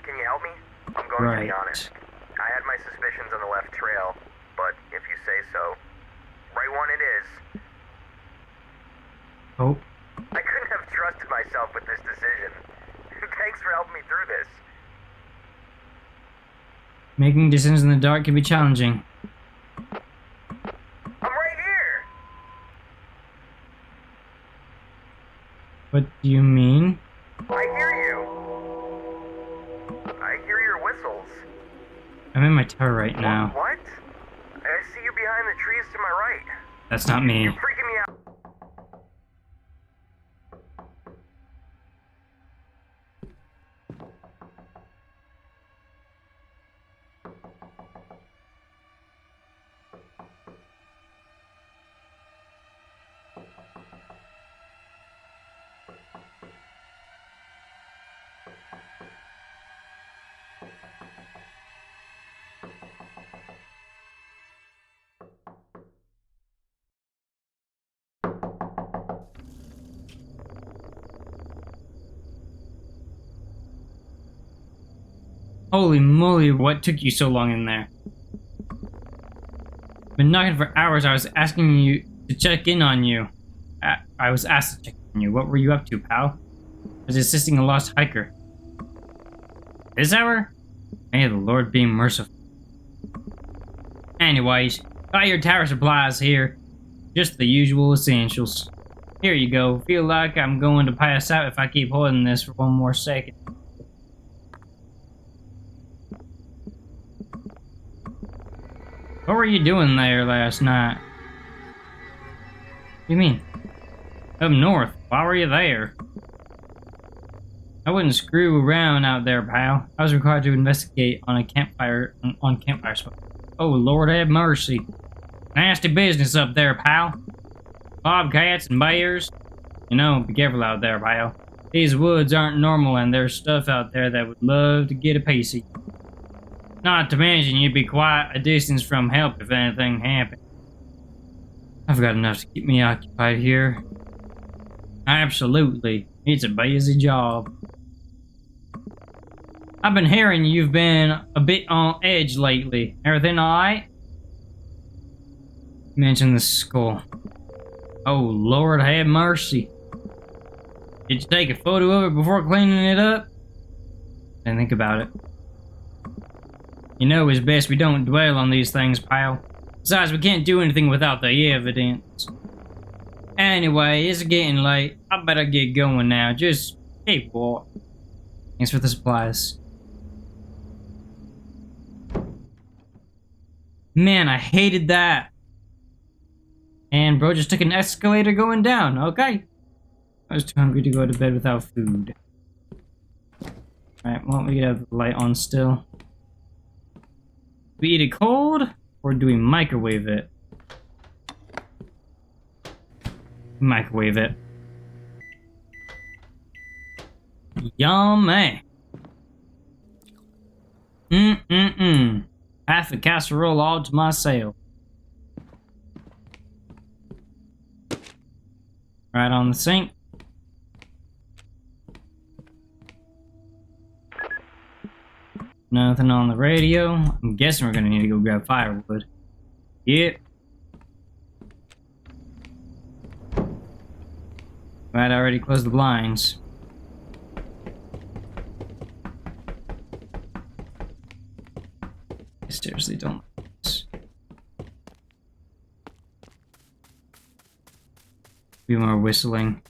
S4: Can you help me? I'm going to be honest. I had my suspicions on the left trail, but if you say so, right one it is.
S1: Oh.
S4: I couldn't have trusted myself with this decision. Thanks for helping me through this.
S1: Making decisions in the dark can be challenging.
S4: I'm right here!
S1: What do you mean?
S4: I hear you. I hear your whistles.
S1: I'm in my tower right now.
S4: What? I see you behind the trees to my right.
S1: That's not me.
S4: You're freaking me out.
S1: Holy moly, what took you so long in there? Been knocking for hours. I was asking you to check in on you. I was asked to check in on you. What were you up to, pal? I was assisting a lost hiker. This hour? May the Lord be merciful. Anyways, got your tower supplies here. Just the usual essentials. Here you go. Feel like I'm going to pass out if I keep holding this for one more second. What were you doing there last night? What do you mean? Up north. Why were you there? I wouldn't screw around out there, pal. I was required to investigate on a campfire smoke. Oh, Lord have mercy. Nasty business up there, pal. Bobcats and bears. You know, be careful out there, pal. These woods aren't normal and there's stuff out there that would love to get a piece of you. Not to mention you'd be quite a distance from help if anything happened. I've got enough to keep me occupied here. Absolutely. It's a busy job. I've been hearing you've been a bit on edge lately. Everything alright? You mentioned the skull. Oh, Lord have mercy. Did you take a photo of it before cleaning it up? And think about it. You know it's best we don't dwell on these things, pal. Besides, we can't do anything without the evidence. Anyway, it's getting late. I better get going now. Just keep walking. Thanks for the supplies. Man, I hated that. And bro just took an escalator going down. Okay. I was too hungry to go to bed without food. Alright, why don't we get the light on still? Do we eat it cold, or do we microwave it? Microwave it. Yummy. Half a casserole all to myself. Right on the sink. Nothing on the radio. I'm guessing we're gonna need to go grab firewood. Yep. Might already closed the blinds. I seriously don't like this. Be more whistling.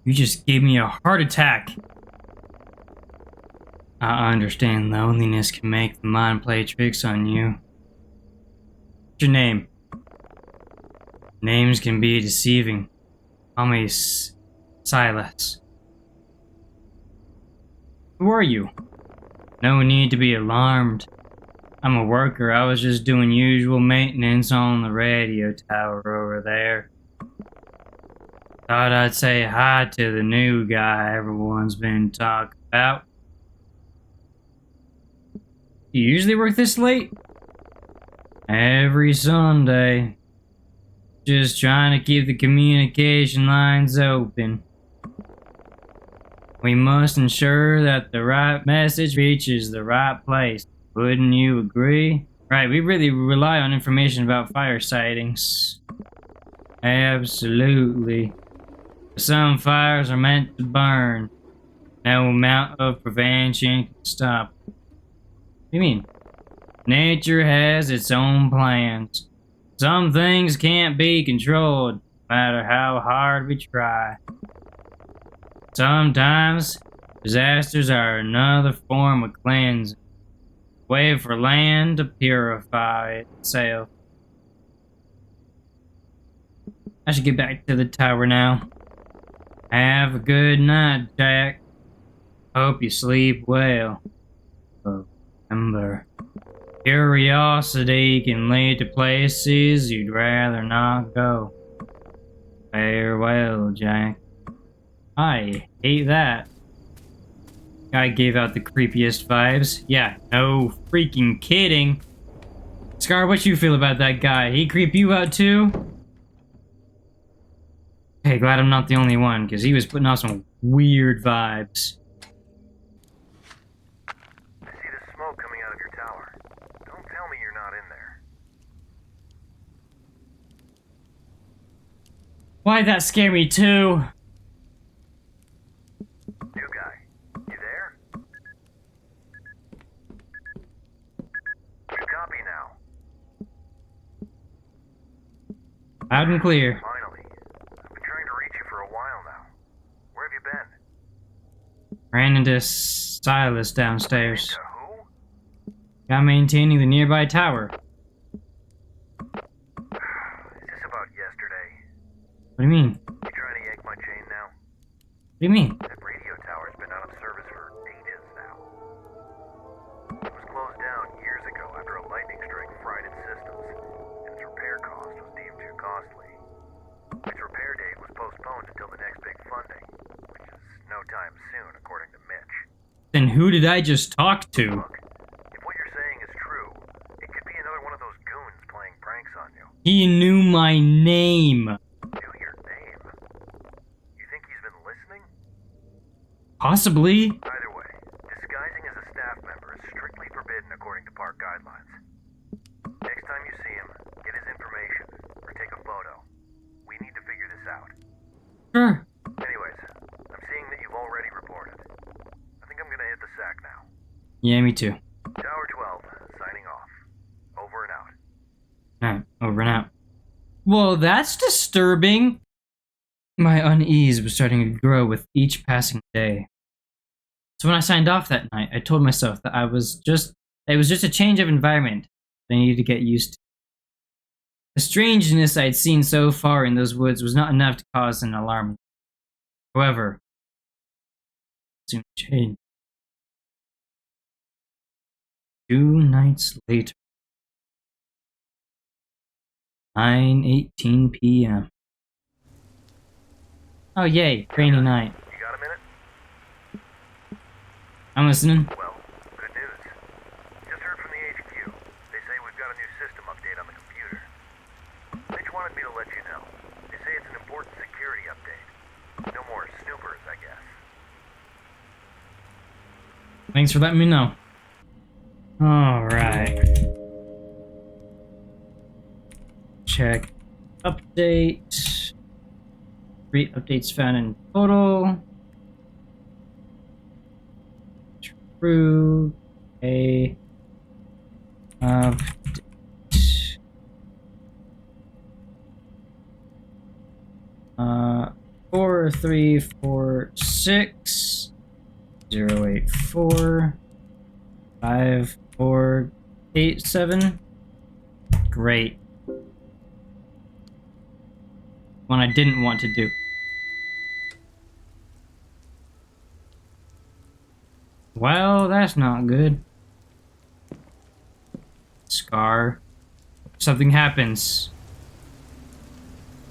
S1: You just gave me a heart attack. I understand loneliness can make the mind play tricks on you. What's your name? Names can be deceiving. Call me Silas. Who are you? No need to be alarmed. I'm a worker. I was just doing usual maintenance on the radio tower over there. Thought I'd say hi to the new guy everyone's been talking about. You usually work this late? Every Sunday. Just trying to keep the communication lines open. We must ensure that the right message reaches the right place. Wouldn't you agree? Right, we really rely on information about fire sightings. Absolutely. Some fires are meant to burn. No amount of prevention can stop. What do you mean? Nature has its own plans. Some things can't be controlled, no matter how hard we try. Sometimes, disasters are another form of cleansing. A way for land to purify itself. I should get back to the tower now. Have a good night, Jack. Hope you sleep well. Remember, curiosity can lead to places you'd rather not go. Farewell, Jack. I hate that. Guy gave out the creepiest vibes. Yeah, no freaking kidding. Scar, what you feel about that guy? He creep you out too? Hey, glad I'm not the only one, because he was putting off some weird vibes.
S4: I see the smoke coming out of your tower. Don't tell me you're not in there.
S1: Why'd that scare me too?
S4: New guy, you there? Copy now.
S1: Loud and clear.
S4: Finally. I've been trying to reach you for a while now. Where have you been?
S1: Ran into Silas downstairs.
S4: Into who?
S1: Got maintaining the nearby tower.
S4: Is this about yesterday?
S1: What do you mean?
S4: You trying to yank my chain now?
S1: What do you mean?
S4: That radio tower's been out of service for ages now. It was closed down years ago after a lightning strike fried its systems, and its repair cost was deemed too costly. Its repair date was postponed until the next big funding, which is no time soon, according to Mitch.
S1: Then who did I just talk to?
S4: Look, if what you're saying is true, it could be another one of those goons playing pranks on you.
S1: He knew my name.
S4: Knew your name. You think he's been listening?
S1: Possibly.
S4: Either way, disguising as a staff member is strictly forbidden according to park guidelines. Next time you see him, get his information, or take a photo. We need to figure this out.
S1: Sure.
S4: Anyways, I'm seeing that you've already reported. I think I'm gonna hit the sack now.
S1: Yeah, me too.
S4: Tower 12, signing off. Over and out.
S1: Alright, over and out. Well, that's disturbing. My unease was starting to grow with each passing day. So when I signed off that night, I told myself that it was just a change of environment that I needed to get used to. The strangeness I had seen so far in those woods was not enough to cause an alarm. However, it soon changed. 2 nights later, 9:18 p.m. Oh, yay. Rainy night.
S4: You got a minute?
S1: I'm listening.
S4: Well, good news. Just heard from the HQ. They say we've got a new system update on the computer. Mitch wanted me to let you know. They say it's an important security update. No more snoopers, I guess.
S1: Thanks for letting me know. Alright. Check. Update. 3 updates found in total. True. A update. 4346 084 5487. Great. One I didn't want to do. Well, that's not good. Scar. Something happens.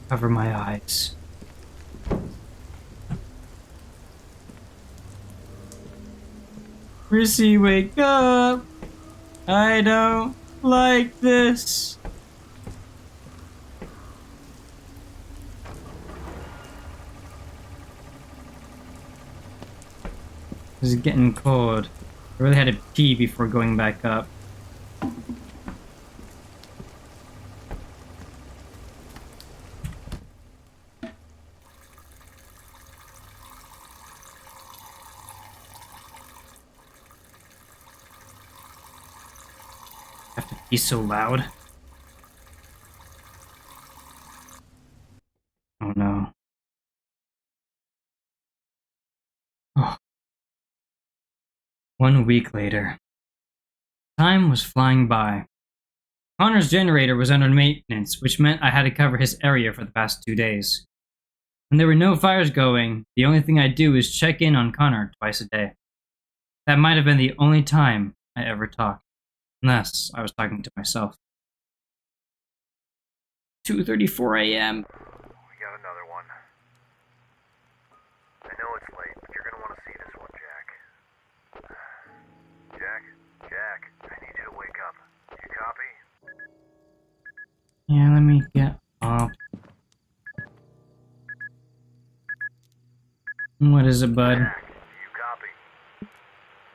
S1: Cover my eyes. Chrissy, wake up! I don't like this. This is getting cold. I really had to pee before going back up. Have to be so loud. Oh no. Oh. 1 week later. Time was flying by. Connor's generator was under maintenance, which meant I had to cover his area for the past 2 days. When there were no fires going, the only thing I'd do is check in on Connor twice a day. That might have been the only time I ever talked. Unless I was talking to myself. 2:34 a.m.
S4: We got another one. I know it's late, but you're gonna want to see this one, Jack. Jack, I need you to wake up. You copy?
S1: Yeah, let me get up. What is it, bud?
S4: Jack, you copy?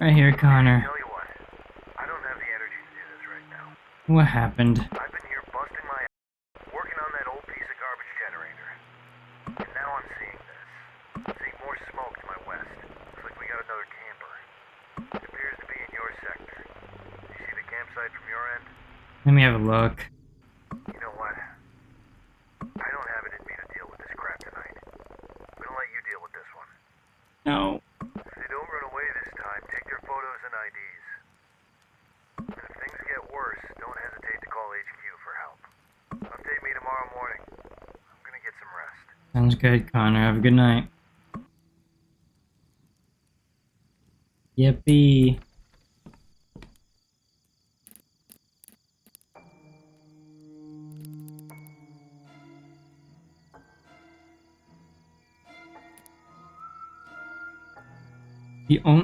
S1: Right here, Connor.
S4: Tell you what, I don't have the energy to do this right now.
S1: What happened?
S4: I've been here busting my ass, working on that old piece of garbage generator. And now I'm seeing this. Seeing more smoke to my west. Looks like we got another camper. It appears to be in your sector. You see the campsite from your end?
S1: Let me have a look.
S4: You know what? I don't have it in me to deal with this crap tonight. I'm gonna let you deal with this one.
S1: No.
S4: If they don't run away this time, take their photos and IDs. And if things get worse, don't hesitate to call HQ for help. Update me tomorrow morning. I'm gonna get some rest.
S1: Sounds good, Connor. Have a good night. Yippee.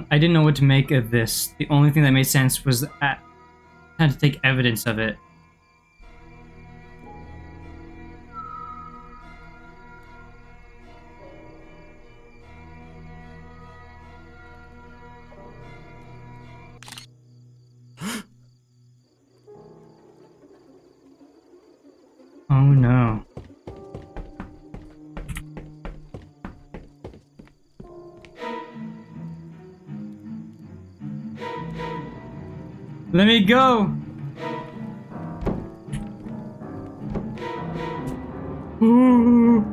S1: I didn't know what to make of this. The only thing that made sense was that I had to take evidence of it. Oh no. Let me go! Ooh.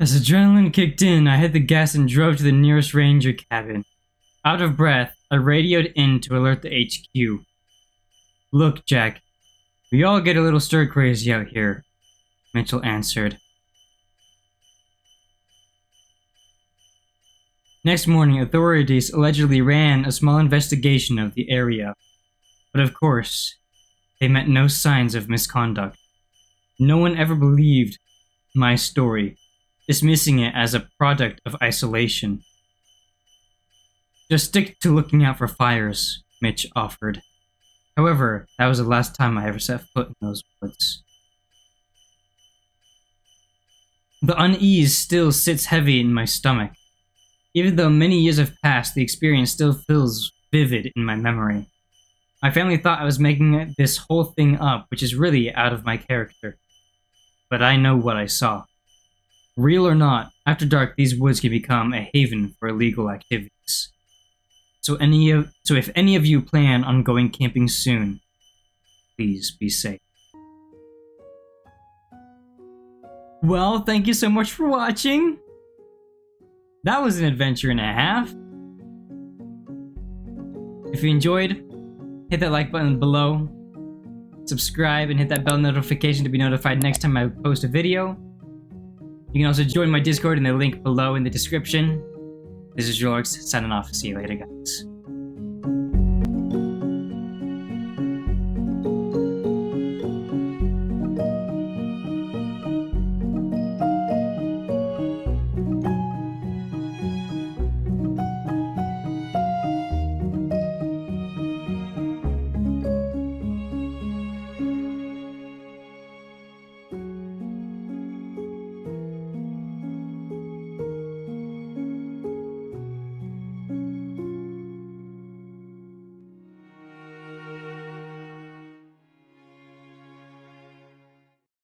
S1: As adrenaline kicked in, I hit the gas and drove to the nearest ranger cabin. Out of breath, I radioed in to alert the HQ. Look, Jack, we all get a little stir-crazy out here, Mitchell answered. Next morning, authorities allegedly ran a small investigation of the area. But of course, they met no signs of misconduct. No one ever believed my story, dismissing it as a product of isolation. Just stick to looking out for fires, Mitch offered. However, that was the last time I ever set foot in those woods. The unease still sits heavy in my stomach. Even though many years have passed, the experience still feels vivid in my memory. My family thought I was making this whole thing up, which is really out of my character. But I know what I saw. Real or not, after dark these woods can become a haven for illegal activities. So if any of you plan on going camping soon, please be safe. Well, thank you so much for watching. That was an adventure and a half. If you enjoyed, hit that like button below, subscribe, and hit that bell notification to be notified next time I post a video. You can also join my Discord in the link below in the description. This is Jorgs, signing off. See you later, guys.